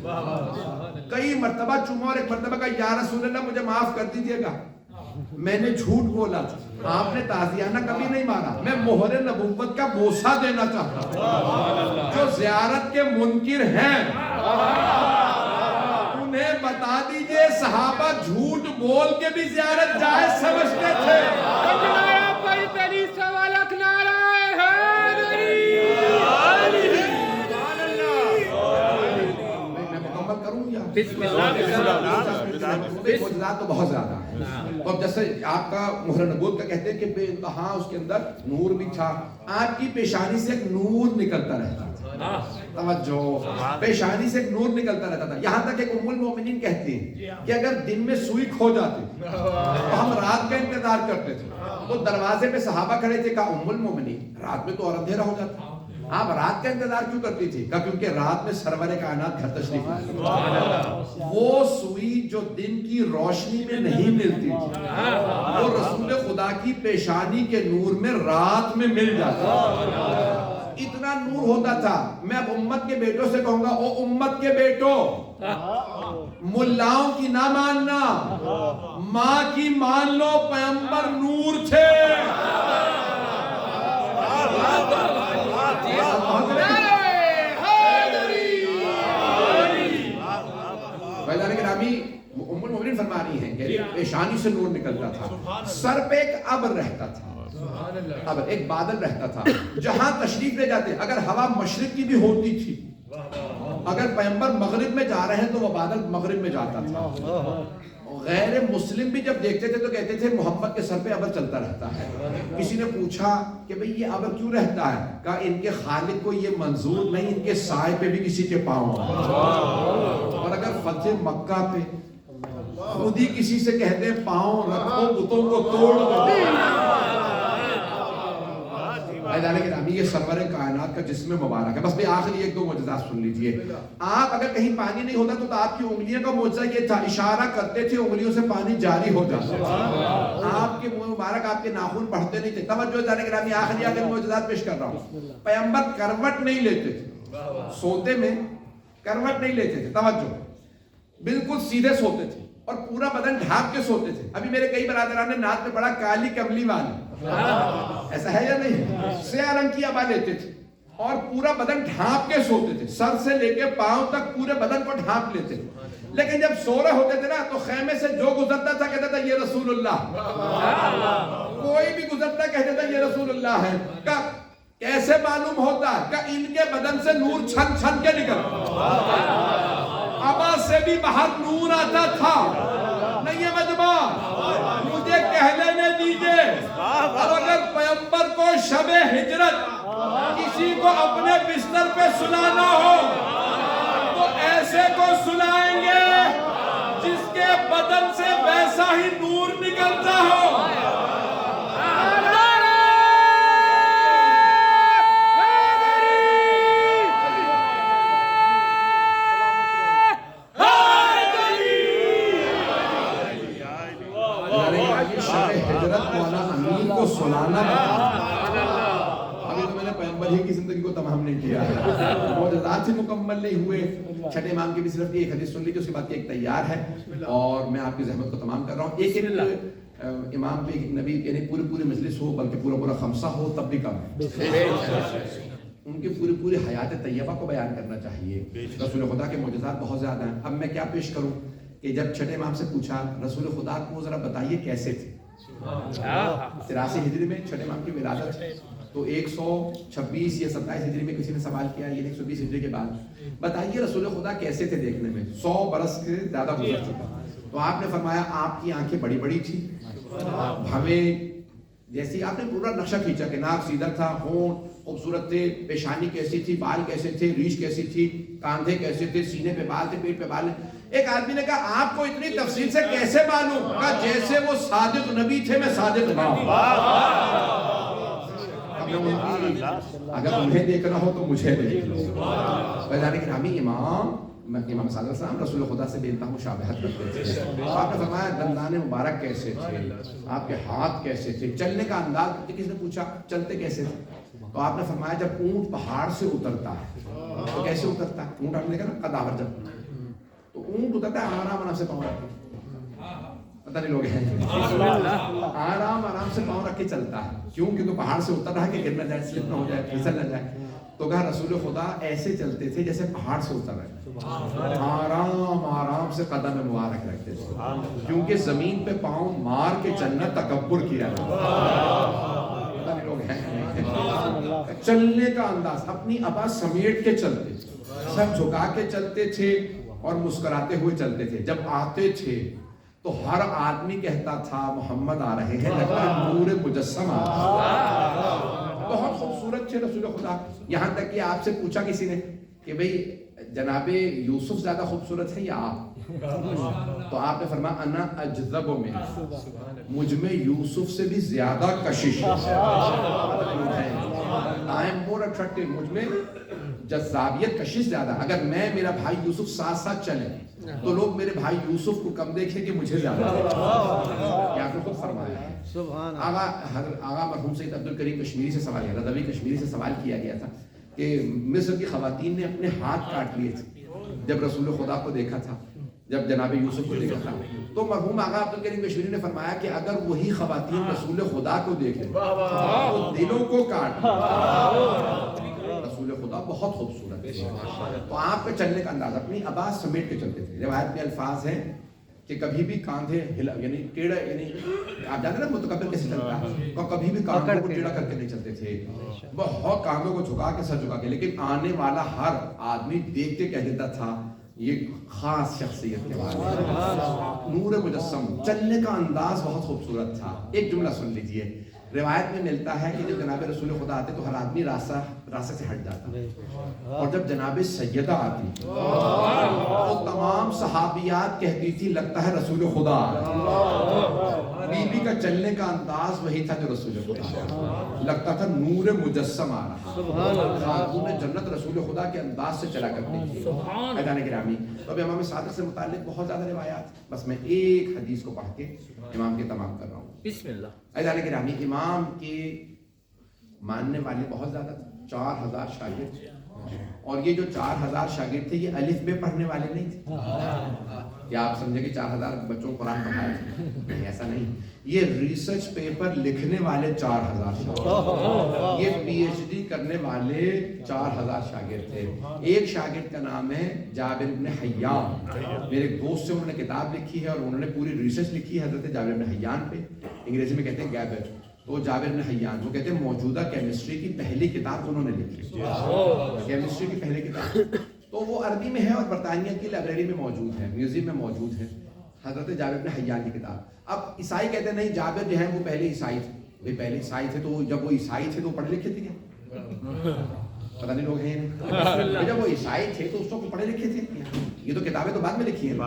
کئی مرتبہ چوما اور ایک مرتبہ کہا یا رسول اللہ مجھے معاف کر دیجیے گا، میں نے جھوٹ بولا تھا، آپ نے تازیانہ کبھی نہیں مارا، میں مہر نبوت کا بوسہ دینا چاہتا ہوں. جو زیارت کے منکر ہیں انہیں بتا دیجئے صحابہ جھوٹ بول کے بھی زیارت جائز سمجھتے تھے. موجزات تو بہت زیادہ ہیں. تو جیسے آپ کا مہر نبوت کا کہتے ہیں کہ بے انتہا اس کے اندر نور بھی تھا. آپ کی پیشانی سے ایک نور نکلتا رہتا تھا. توجہ, پیشانی سے ایک نور نکلتا رہتا تھا. یہاں تک کہ ام المومنین کہتی ہیں کہ اگر دن میں سوئی کھو جاتی تو ہم رات کا انتظار کرتے تھے. تو دروازے پہ صحابہ کھڑے تھے. کہا ام المومنین رات میں تو اور اندھیرا ہو جاتا, آپ رات کا انتظار کیوں کرتی تھی؟ کہا کیونکہ رات میں سرور کائنات گھر تشریف لاتے. وہ سوئی جو دن کی روشنی میں نہیں ملتی تھی وہ رسول خدا کی پیشانی کے نور میں رات میں مل جاتا. اتنا نور ہوتا تھا. میں اب امت کے بیٹوں سے کہوں گا, او امت کے بیٹوں, ملاؤں کی نہ ماننا, ماں کی مان لو. پیغمبر نور تھے. ام المومنین فرما رہی ہیں کہ پیشانی سے نور نکلتا تھا. سر پہ ایک ابر رہتا تھا, ابر ایک بادل رہتا تھا. جہاں تشریف لے جاتے, اگر ہوا مشرق کی بھی ہوتی تھی, اگر پیغمبر مغرب میں جا رہے ہیں تو وہ بادل مغرب میں جاتا تھا. غیر مسلم بھی جب دیکھتے تھے تو کہتے تھے محمد کے سر پہ ابر چلتا رہتا ہے. کسی نے پوچھا کہ بھئی یہ ابر کیوں رہتا ہے؟ کہا ان کے خالق کو یہ منظور نہیں, ان کے سائے پہ بھی کسی کے پاؤں. اور اگر فتح مکہ پہ خود ہی کسی سے کہتے ہیں پاؤں رکھو بتوں کو توڑ دو. یہ سرور کائنات کا جسم مبارک ہے. بس میں آخری ایک دو معجزات سن لیجئے. آپ اگر کہیں پانی نہیں ہوتا تو آپ کی انگلیوں کا معجزہ یہ تھا, اشارہ کرتے تھے انگلیوں سے پانی جاری ہو جاتا تھا. آپ کے منہ مبارک, آپ کے ناخن بڑھتے نہیں تھے. توجہ جانے کے نام آخری آخری معجزات پیش کر رہا ہوں. پیغمبر کروٹ نہیں لیتے تھے, سوتے میں کروٹ نہیں لیتے تھے. توجہ, بالکل سیدھے سوتے تھے اور پورا بدن ڈھانپ کے سوتے تھے. ابھی میرے کئی برادران نے ناک میں پڑا کالی کملی والی, ایسا ہے یا نہیں؟ سیاہ رنگ کی عبا لیتے تھے اور پورا بدن ڈھانپ کے سوتے تھے. سر سے لے کے پاؤں تک پورے بدن کو ڈھانپ لیتے تھے. لیکن جب سو رہے ہوتے تھے نا تو خیمے سے جو گزرتا تھا کہتا تھا یہ رسول اللہ. کوئی بھی گزرتا کہتا تھا یہ رسول اللہ ہے. کیسے معلوم ہوتا کہ ان کے بدن سے نور چھن چھن کے نکلتا, عبا سے بھی باہر نور آتا تھا. نہیں ہے مجمع, مجھے کہہ لینے دیجئے. اور اگر پیغمبر کو شب ہجرت کسی کو اپنے بستر پہ سلانا ہو تو ایسے کو سلائیں گے جس کے بدن سے ویسا ہی نور نکلتا ہو. سلانا ابھی تو میں نے پیغمبر ہی کی زندگی کو تمام نہیں کیا ہے, معجزات سے مکمل نہیں ہوئے. چھٹے امام کی بھی صرف ایک حدیث سن لیجیے, اس کے بعد ایک تیار ہے اور میں آپ کی زحمت کو تمام کر رہا ہوں. ایک امام پہ نبی یعنی پوری مجلس ہو بلکہ پورا خمسہ ہو تب بھی کم ہے. ان کے پوری حیات طیبہ کو بیان کرنا چاہیے. رسول خدا کے معجزات بہت زیادہ ہیں. اب میں کیا پیش کروں کہ جب چھٹے امام سے پوچھا رسول خدا کو ذرا بتائیے کیسے تھے. 83 ہجری میں چھٹے امام کی ولادت, تو 126 یا 27 ہجری میں کسی نے سوال کیا, یہ 120 ہجری کے بعد بتائیے رسول خدا کیسے تھے دیکھنے میں. 100 برس سے زیادہ گزر چکا. تو آپ نے فرمایا آپ کی آنکھیں بڑی بڑی تھی, ہمیں جیسی آپ نے پورا نقشہ کھینچا کہ ناک سیدھا تھا, ہونٹ خوبصورت تھے, پیشانی کیسی تھی, بال کیسے تھے, ریش کیسی تھی, کاندھے کیسے تھے, سینے پہ بال تھے, پیٹ پہ بال. ایک آدمی نے کہا آپ کو اتنی تفصیل سے کیسے معلوم؟ کہا جیسے وہ صادق نبی تھے میں صادق نبی. اگر انہیں دیکھنا ہو تو مجھے دیکھ لو. لیکن ہمیں امام صادق صاحب رسول خدا سے بے انتہا مشابہت کرتے تھے. آپ نے فرمایا دندان مبارک کیسے تھے, آپ کے ہاتھ کیسے تھے, چلنے کا انداز. کسی نے پوچھا چلتے کیسے تھے, تو آپ نے فرمایا جب اونٹ پہاڑ سے اترتا ہے تو کیسے اترتا ہے؟ اونٹ آپ نے دیکھا نا قداور, جب تو اونٹ اترتا ہے آرام سے پاؤں رکھ کے, پتہ نہیں لوگ ہیں آرام سے پاؤں رکھ کے چلتا ہے. کیوں؟ کیونکہ پہاڑ سے اتر رہا ہے کہ گر نہ جائے, سلپ نہ ہو جائے, پھسل نہ جائے. تو کہا رسول خدا ایسے چلتے تھے جیسے پہاڑ سے اتر رہے, آرام سے قدم مبارک رکھتے تھے, کیونکہ زمین پہ پاؤں مار کے چلنا تکبر کیا جاتا ہے. لوگ ہیں چلنے کا انداز, اپنی عبا سمیٹ کے چلتے تھے, سب جھکا کے چلتے تھے, اور مسکراتے ہوئے چلتے تھے. جب آتے تھے تو ہر آدمی کہتا تھا محمد آ رہے ہیں, لگتا ہے نور مجسم آ رہا ہے. بہت خوبصورت تھے رسول خدا. یہاں تک کہ آپ سے پوچھا کسی نے کہ بھئی جناب یوسف زیادہ خوبصورت ہے یا آپ؟ تو آپ نے فرمایا انا اجذب من, مجھ میں یوسف سے بھی زیادہ کشش ہے. I am more attractive, مجھ میں جذابیت کشش زیادہ. اگر میں میرا بھائی یوسف ساتھ ساتھ چلے تو لوگ میرے بھائی یوسف کو کم دیکھیں کہ مجھے زیادہ. یہ آپ نے خود فرمایا ہے. آغا مرحوم سید عبد الکریم کشمیری سے سوال کیا, رضوی کشمیری سے سوال کیا گیا تھا کہ مصر کی خواتین نے اپنے ہاتھ کاٹ لیے تھے جب رسول خدا کو دیکھا تھا, جب جناب یوسف کو دیکھا تھا. تو مرحوم آغا عبد الکریم کشمیری نے فرمایا کہ اگر وہی خواتین رسول خدا کو دیکھیں تو دلوں کو کاٹ. رسول خدا بہت خوبصورت ہے. تو آپ کے چلنے کا انداز اپنی آواز سمیٹ کے چلتے تھے. روایت میں الفاظ ہیں کہ کبھی بھی کاندھے ہلا, یعنی ٹیڑھا, یعنی آپ جانتے ہیں نا متکبر کیسے چلتا ہے, تو کبھی بھی کاندھوں کو ٹیڑھا کر کے نہیں چلتے تھے, بہت کاندھوں کو جھکا کے سر جھکا کے. لیکن آنے والا ہر آدمی دیکھ کے کہہ دیتا تھا یہ خاص شخصیت کے بارے میں. نور مجسم, چلنے کا انداز بہت خوبصورت تھا. ایک جملہ سن لیجئے. روایت میں ملتا ہے کہ جب جناب رسول خدا آتے تو ہر آدمی راستہ سے ہٹ جاتا, اور جب جناب سیدہ آتی تو تمام صحابیات کہتی تھی لگتا ہے رسول خدا آ رہا. بی بی کا چلنے کا انداز وہی تھا جو رسول خدا, لگتا تھا نور مجسم آ رہا. خاتون جنت رسول خدا کے انداز سے چلا کرتی تھی. عزیزان گرامی, تو اب امام صادق سے متعلق بہت زیادہ روایات, بس میں ایک حدیث کو پڑھ کے امام کے تمام کر رہا ہوں. بسم اللہ. عزیزان گرامی, امام کے ماننے والے بہت زیادہ تھے, 4000 شاگرد, اور یہ جو 4000 شاگرد تھے یہ الف بے پڑھنے والے نہیں تھے. کیا آپ سمجھے کہ 4000 بچوں کو قرآن پڑھایا؟ نہیں, ایسا نہیں. یہ ریسرچ پیپر لکھنے والے 4000 شاگرد, یہ پی ایچ ڈی کرنے والے 4000 شاگرد تھے. ایک شاگرد کا نام ہے جابر بن حیان. میرے ایک دوست سے انہوں نے کتاب لکھی ہے اور انہوں نے پوری ریسرچ لکھی ہے حضرت جابر بن حیان پہ. انگریزی میں کہتے ہیں گیبر. تو جابر بن حیان وہ کہتے ہیں موجودہ کیمسٹری کی پہلی کتاب انہوں نے لکھی, کیمسٹری کی پہلی کتاب. تو وہ عربی میں ہے اور برطانیہ کی لائبریری میں موجود ہے, میوزیم میں موجود ہے, حضرت جابر بن حیان کی کتاب. اب عیسائی کہتے ہیں نہیں, جابر جو ہے وہ پہلے عیسائی تھے. پہلے عیسائی تھے تو جب وہ عیسائی تھے تو پڑھے لکھے تھے کیا؟ پتہ نہیں لوگ ہیں. جب وہ عیسائی تھے تو اس کو پڑھے لکھے تھے. یہ تو کتابیں تو بعد میں لکھی ہیں,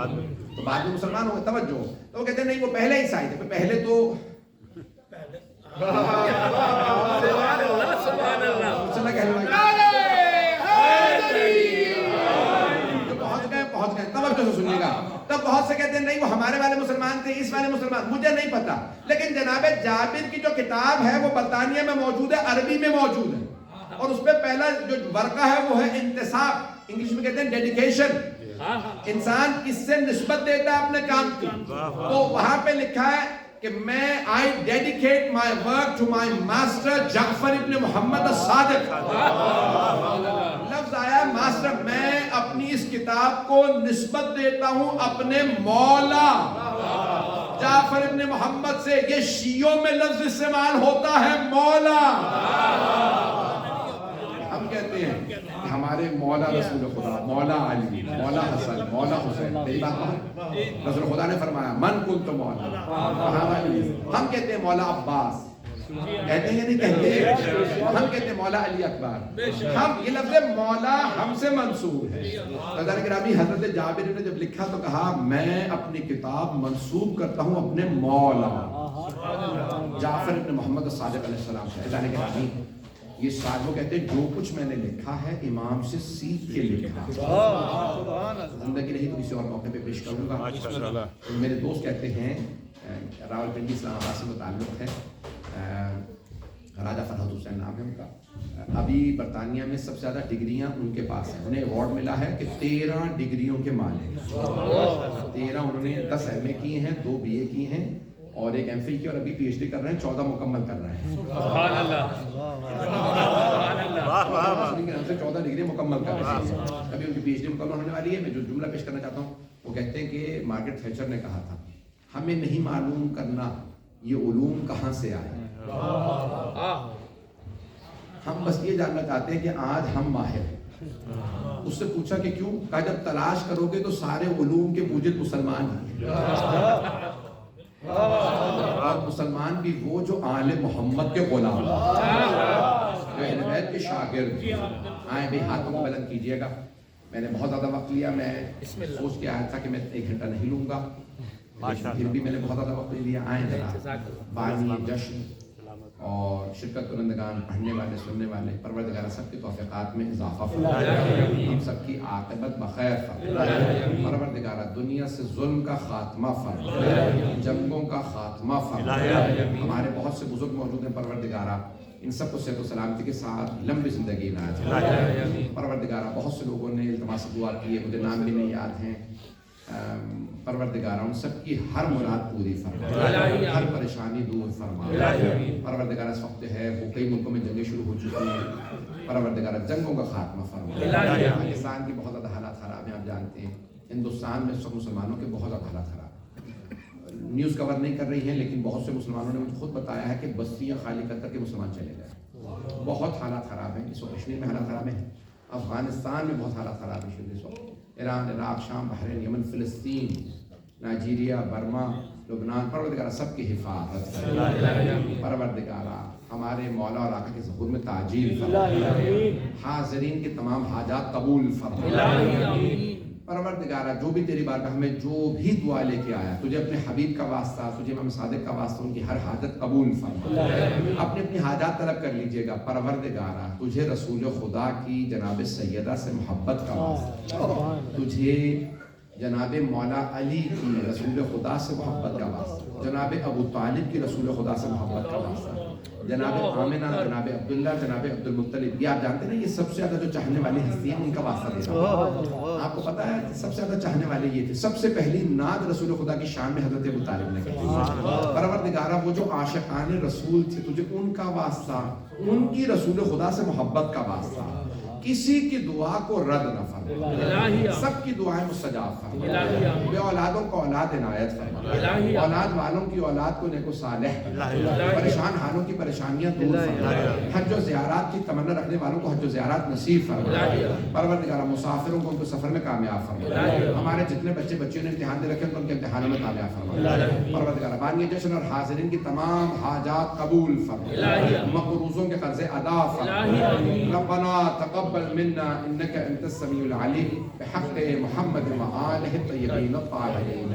تو بعد میں مسلمان ہو گئے. توجہ, تو وہ کہتے ہیں نہیں وہ پہلے عیسائی تھے. پہلے تو سبحان اللہ, سبحان اللہ. پہنچ گئے. توجہ سے سنیے گا. تب بہت سے کہتے ہیں نہیں وہ ہمارے والے مسلمان تھے, اس والے مسلمان, مجھے نہیں پتا. لیکن جناب جابر کی جو کتاب ہے وہ برطانیہ میں موجود ہے, عربی میں موجود ہے, اور اس پہ پہلا جو ورقہ ہے وہ ہے انتساب, انگلش میں کہتے ہیں ڈیڈیکیشن. انسان کس سے نسبت دیتا ہے اپنے کام کی. تو وہاں پہ لکھا ہے کہ میں I dedicate my work to my master جعفر ابن محمد الصادق. لفظ آیا ماسٹر, میں اپنی اس کتاب کو نسبت دیتا ہوں اپنے مولا جعفر ابن محمد سے. یہ شیعوں میں لفظ استعمال ہوتا ہے مولا. ہم کہتے ہیں کہ ہمارے مولا رسول خدا, مولا علی, مولا حسن, مولا حسین. میری بات رسول خدا نے فرمایا من کنت مولا. ہم کہتے ہیں مولا عباس, کہتے ہیں نہیں کہتے, ہم کہتے ہیں مولا علی اکبر. ہم یہ لفظ مولا ہم سے منسوب ہے. حضرت گرامی, حضرت جابر نے جب لکھا تو کہا میں اپنی کتاب منسوب کرتا ہوں اپنے مولا جعفر ابن محمد الصادق علیہ السلام سے. حضرت گرامی, یہ ساتھ کہتے ہیں جو کچھ میں نے لکھا ہے امام سے سیکھ کے لکھا. زندگی نہیں تو کسی اور موقع پہ پیش کروں گا. میرے دوست کہتے ہیں, راولپنڈی اسلام آباد سے متعلق ہے, راجہ فرحت حسین نام ہے ان کا. ابھی برطانیہ میں سب سے زیادہ ڈگریاں ان کے پاس ہیں. انہیں ایوارڈ ملا ہے کہ 13 ڈگریوں کے مالک. 13 انہوں نے 10 ایم اے کی ہیں, 2 بی اے کی ہیں اور ایک ایم فل کی, اور ابھی پی ایچ ڈی کر رہے ہیں, 14 مکمل کر رہے ہیں. سبحان اللہ, ہم سے 14 ڈگری مکمل کر رہے ہیں. ابھی ان کی پی ایچ ڈی مکمل ہونے والی ہے. میں جو جملہ پیش کرنا چاہتا ہوں وہ کہتے ہیں کہ مارگریٹ تھیچر نے کہا تھا ہمیں نہیں معلوم کرنا یہ علوم کہاں سے آئے, ہم بس یہ جاننا چاہتے ہیں کہ آج ہم ماہر ہیں. اس سے پوچھا کہ کیوں؟ کہا جب تلاش کرو گے تو سارے علوم کے موجد مسلمان ہیں، اور مسلمان بھی وہ جو آل محمد کے غلام، جو اہل بیت کے شاگرد آئیں بھی ہاتھوں کو بلند کیجئے گا۔ میں نے بہت زیادہ وقت لیا، میں سوچ کے آیا تھا کہ میں 1 گھنٹہ نہیں لوں گا، پھر بھی میں نے بہت زیادہ وقت لیا۔ آئیں ذرا بانی جشن اور شرکت کنندگان، پڑھنے والے، سننے والے، پروردگار سب کے توفیقات میں اضافہ فرمائے، ہم سب کی عاقبت بخیر فرمائے، پروردگار دنیا سے ظلم کا خاتمہ فرمائے، جنگوں کا خاتمہ فرمائے۔ ہمارے بہت سے بزرگ موجود ہیں پروردگارہ، ان سب کو صحت و سلامتی کے ساتھ لمبی زندگی عنایت فرمائے۔ پروردگارہ بہت سے لوگوں نے التماس دعا کی ہے، مجھے نام بھی نہیں یاد ہیں، پروردگارہ ان سب کی ہر مراد پوری فرمائے، ہر پریشانی دور فرمائے۔ پروردگارہ اس وقت ہے وہ کئی ملکوں میں جنگیں شروع ہو چکی ہیں، پروردگارہ جنگوں کا خاتمہ فرمائے۔ پاکستان کی بہت زیادہ حالات خراب ہیں، آپ جانتے ہیں ہندوستان میں سب مسلمانوں کے بہت زیادہ حالات خراب ہیں، نیوز کور نہیں کر رہی ہیں، لیکن بہت سے مسلمانوں نے مجھے خود بتایا ہے کہ بستیاں خالی کر کر کے مسلمان چلے گئے، بہت حالات خراب ہیں اس وقت۔ کشمیر میں حالات خراب ہیں، افغانستان میں بہت حالات خراب ہیں اس وقت، ایران، عراق، شام، بحرین، یمن، فلسطین، نائجیریا، برما، لبنان، پروردگارہ سب کی حفاظت فرمائے۔ پروردگارہ ہمارے مولا اور آقا کے ظہور میں تعجیل فرمائے، حاضرین کے تمام حاجات قبول فرمائے۔ پروردگارہ جو بھی تیری بارگاہ میں جو بھی دعا لے کے آیا، تجھے اپنے حبیب کا واسطہ، تجھے امام صادق کا واسطہ، ان کی ہر حاجت قبول فرما، اپنی اپنی حاجات طلب کر لیجئے گا۔ پروردگارہ تجھے رسول خدا کی جناب سیدہ سے محبت کا واسطہ، تجھے جناب مولا علی کی رسول خدا سے محبت کا واسطہ، جناب ابو طالب کی رسول خدا سے محبت کا واسطہ، جناب آمنہ، جناب عبداللہ، جناب عبد المطلب، یہ آپ جانتے ہیں یہ سب سے زیادہ جو چاہنے والی ہستی ہیں ان کا واسطہ دے رہا ہوں۔ آپ کو پتا ہے سب سے زیادہ چاہنے والے یہ تھے، سب سے پہلی نعت رسول خدا کی شان میں حضرت ابو طالب نے کہی۔ پروردگارہ وہ جو عاشقان رسول تھے، تجھے ان کا واسطہ، ان کی رسول خدا سے محبت کا واسطہ، کسی کی دعا کو رد نہ فرما، سب کی دعائیں مستجاب فرما، بے اولادوں کو اولاد عنایت فرما، اولاد والوں کی اولاد کو نیک و صالح، پریشان حالوں کی پریشانیاں دور فرما، حج و زیارات کی تمنا رکھنے والوں کو حج و زیارات نصیب فرما، پروردگارہ مسافروں کو ان کو سفر میں کامیاب فرما، ہمارے جتنے بچے بچیوں نے امتحان دے رکھے ان کو ان کے امتحانوں میں کامیاب فرما، پروردگارہ بانی جشن اور حاضرین کی تمام حاجات قبول فرما، مقروضوں کے قرضے ادا فرما، ربنا تقبل منا انك انت السميع العليم بحق محمد وآله الطيبين الطاهرين۔